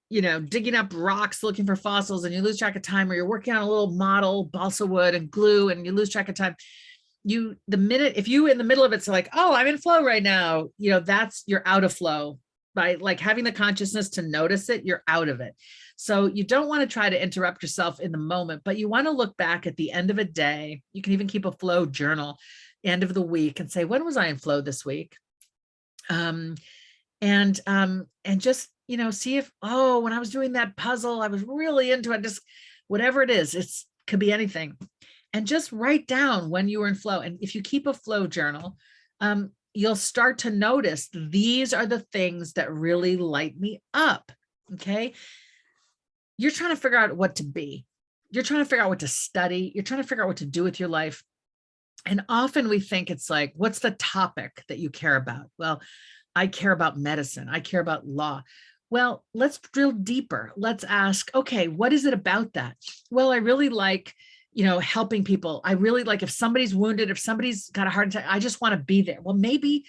digging up rocks, looking for fossils and you lose track of time, or you're working on a little model, balsa wood and glue, and you lose track of time. If you in the middle of it's like, oh, I'm in flow right now, you're out of flow. By like having the consciousness to notice it, you're out of it. So you don't want to try to interrupt yourself in the moment, but you want to look back at the end of a day. You can even keep a flow journal, end of the week, and say, when was I in flow this week? And just, see if, when I was doing that puzzle, I was really into it, just whatever it is, could be anything. And just write down when you were in flow. And if you keep a flow journal, you'll start to notice these are the things that really light me up. Okay. You're trying to figure out what to be. You're trying to figure out what to study. You're trying to figure out what to do with your life. And often we think it's like, what's the topic that you care about? Well, I care about medicine. I care about law. Well, let's drill deeper. Let's ask, okay, what is it about that? Well, I really like, helping people. I really like if somebody's wounded, if somebody's got a heart attack, I just want to be there. Well, maybe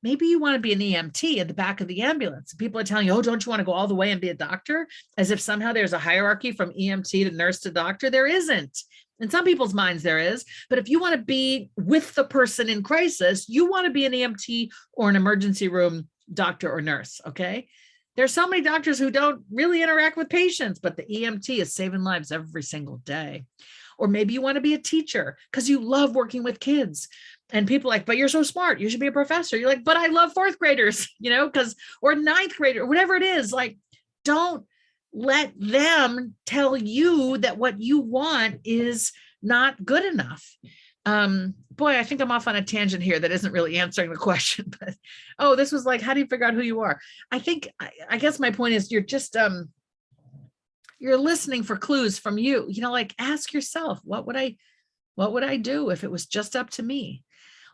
you want to be an EMT in the back of the ambulance. People are telling you, oh, don't you want to go all the way and be a doctor? As if somehow there's a hierarchy from EMT to nurse to doctor. There isn't. In some people's minds there is, but if you want to be with the person in crisis, you want to be an EMT or an emergency room doctor or nurse, okay? There's so many doctors who don't really interact with patients, but the EMT is saving lives every single day. Or maybe you want to be a teacher because you love working with kids. And people are like, but you're so smart, you should be a professor. You're like, but I love fourth graders, or ninth grader, whatever it is. Like, don't let them tell you that what you want is not good enough. Boy, I think I'm off on a tangent here that isn't really answering the question, but this was like, how do you figure out who you are? I guess my point is you're just, you're listening for clues from you, like ask yourself, what would I do if it was just up to me?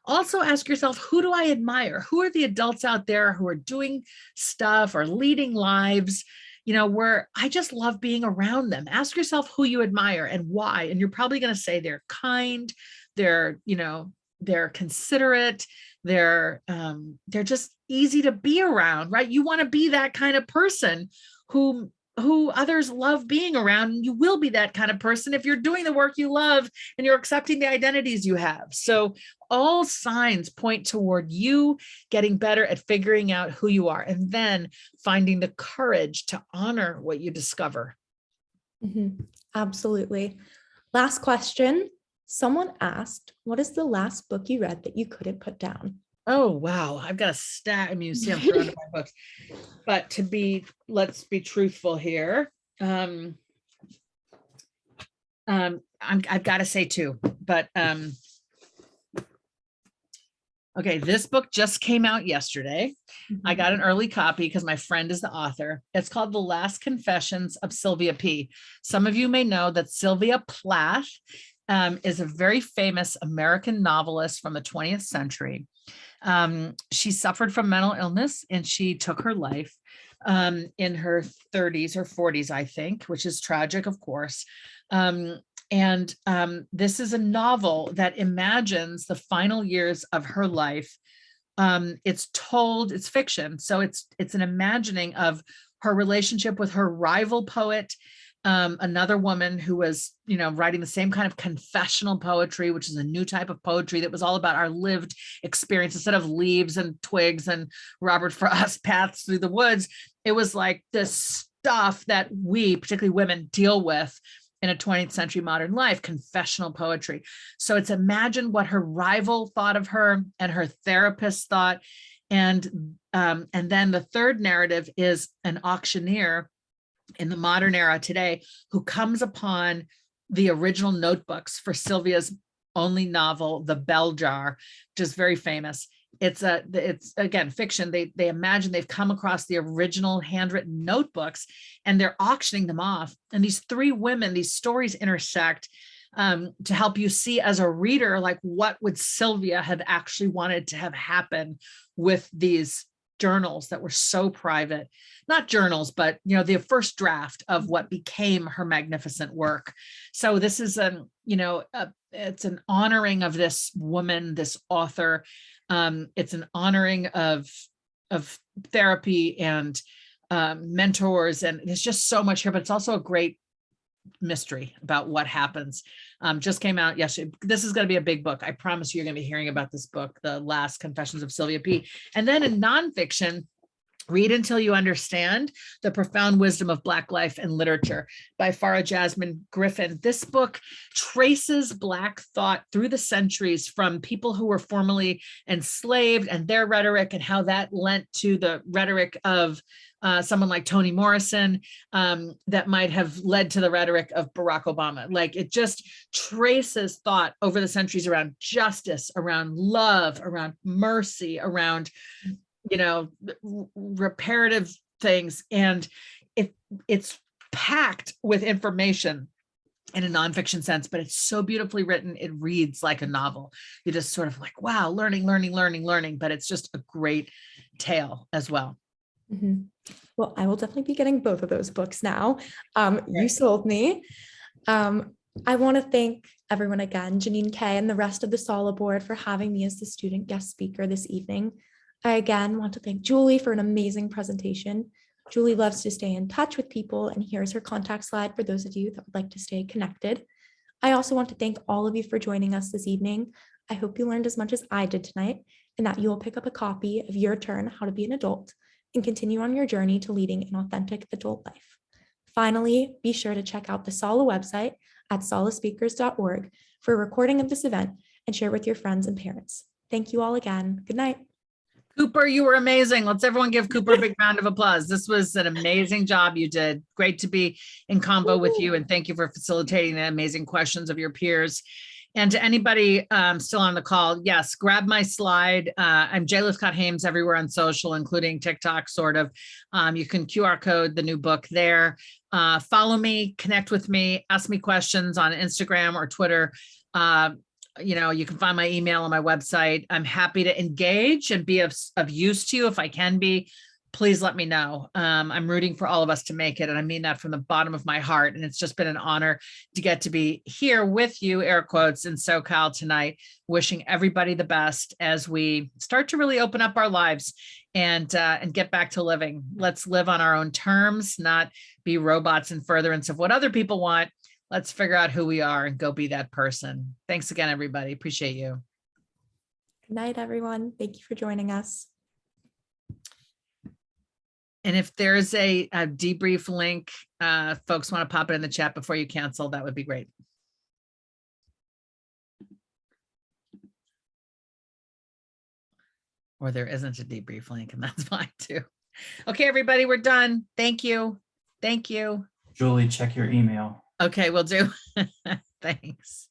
Also ask yourself, who do I admire? Who are the adults out there who are doing stuff or leading lives, where I just love being around them? Ask yourself who you admire and why. And you're probably going to say they're kind, they're considerate, they're just easy to be around, right? You want to be that kind of person who others love being around, and you will be that kind of person if you're doing the work you love and you're accepting the identities you have. So all signs point toward you getting better at figuring out who you are and then finding the courage to honor what you discover. Absolutely. Last question. Someone asked, what is the last book you read that you couldn't put down? Oh, wow. I've got a stack of museum surrounded by books, but let's be truthful here. I've got to say two, but, okay. This book just came out yesterday. I got an early copy because my friend is the author. It's called The Last Confessions of Sylvia P. Some of you may know that Sylvia Plath is a very famous American novelist from the 20th century. She suffered from mental illness and she took her life in her 30s or 40s, I think, which is tragic, of course. This is a novel that imagines the final years of her life It's fiction. So it's an imagining of her relationship with her rival poet, another woman who was, writing the same kind of confessional poetry, which is a new type of poetry that was all about our lived experience. Instead of leaves and twigs and Robert Frost paths through the woods, it was like this stuff that we, particularly women, deal with in a 20th century modern life, confessional poetry. So it's imagine what her rival thought of her and her therapist thought. And then the third narrative is an auctioneer in the modern era today who comes upon the original notebooks for Sylvia's only novel, The Bell Jar, which is very famous. It's again fiction. They imagine they've come across the original handwritten notebooks and they're auctioning them off. And these three women, these stories intersect to help you see as a reader, like what would Sylvia have actually wanted to have happen with these journals that were so private, not journals, but the first draft of what became her magnificent work. So this is it's an honoring of this woman, this author. It's an honoring of therapy and mentors, and there's just so much here, but it's also a great mystery about what happens. Just came out yesterday. This is going to be a big book. I promise you're going to be hearing about this book, The Last Confessions of Sylvia P. And then in nonfiction, Read Until You Understand: The Profound Wisdom of Black Life and Literature by Farah Jasmine Griffin. This book traces Black thought through the centuries from people who were formerly enslaved and their rhetoric and how that lent to the rhetoric of someone like Toni Morrison, that might have led to the rhetoric of Barack Obama. Like it just traces thought over the centuries around justice, around love, around mercy, around reparative things. And it's packed with information in a nonfiction sense, but it's so beautifully written. It reads like a novel. You just sort of like, wow, learning, but it's just a great tale as well. Mm-hmm. Well, I will definitely be getting both of those books now. You sold me. I want to thank everyone again, Janine K. and the rest of the SSALA board for having me as the student guest speaker this evening. I again want to thank Julie for an amazing presentation. Julie loves to stay in touch with people, and here's her contact slide for those of you that would like to stay connected. I also want to thank all of you for joining us this evening. I hope you learned as much as I did tonight, and that you will pick up a copy of Your Turn: How to Be an Adult and continue on your journey to leading an authentic adult life. Finally, be sure to check out the SSALA website at salaspeakers.org for a recording of this event and share with your friends and parents. Thank you all again. Good night. Cooper, you were amazing. Let's everyone give Cooper a big round of applause. This was an amazing job you did. Great to be in convo with you, and thank you for facilitating the amazing questions of your peers. And to anybody still on the call, yes, grab my slide. I'm Lythcott-Haims everywhere on social, including TikTok, sort of. You can QR code the new book there. Follow me, connect with me, ask me questions on Instagram or Twitter. You can find my email on my website. I'm happy to engage and be of use to you if I can be. Please let me know. I'm rooting for all of us to make it. And I mean that from the bottom of my heart. And it's just been an honor to get to be here with you, air quotes, in SoCal tonight, wishing everybody the best as we start to really open up our lives and get back to living. Let's live on our own terms, not be robots in furtherance of what other people want. Let's figure out who we are and go be that person. Thanks again, everybody. Appreciate you. Good night, everyone. Thank you for joining us. And if there's a debrief link, folks want to pop it in the chat before you cancel, that would be great. Or there isn't a debrief link, and that's fine too. Okay, everybody, we're done. Thank you. Thank you. Julie, check your email. Okay, we'll do. Thanks.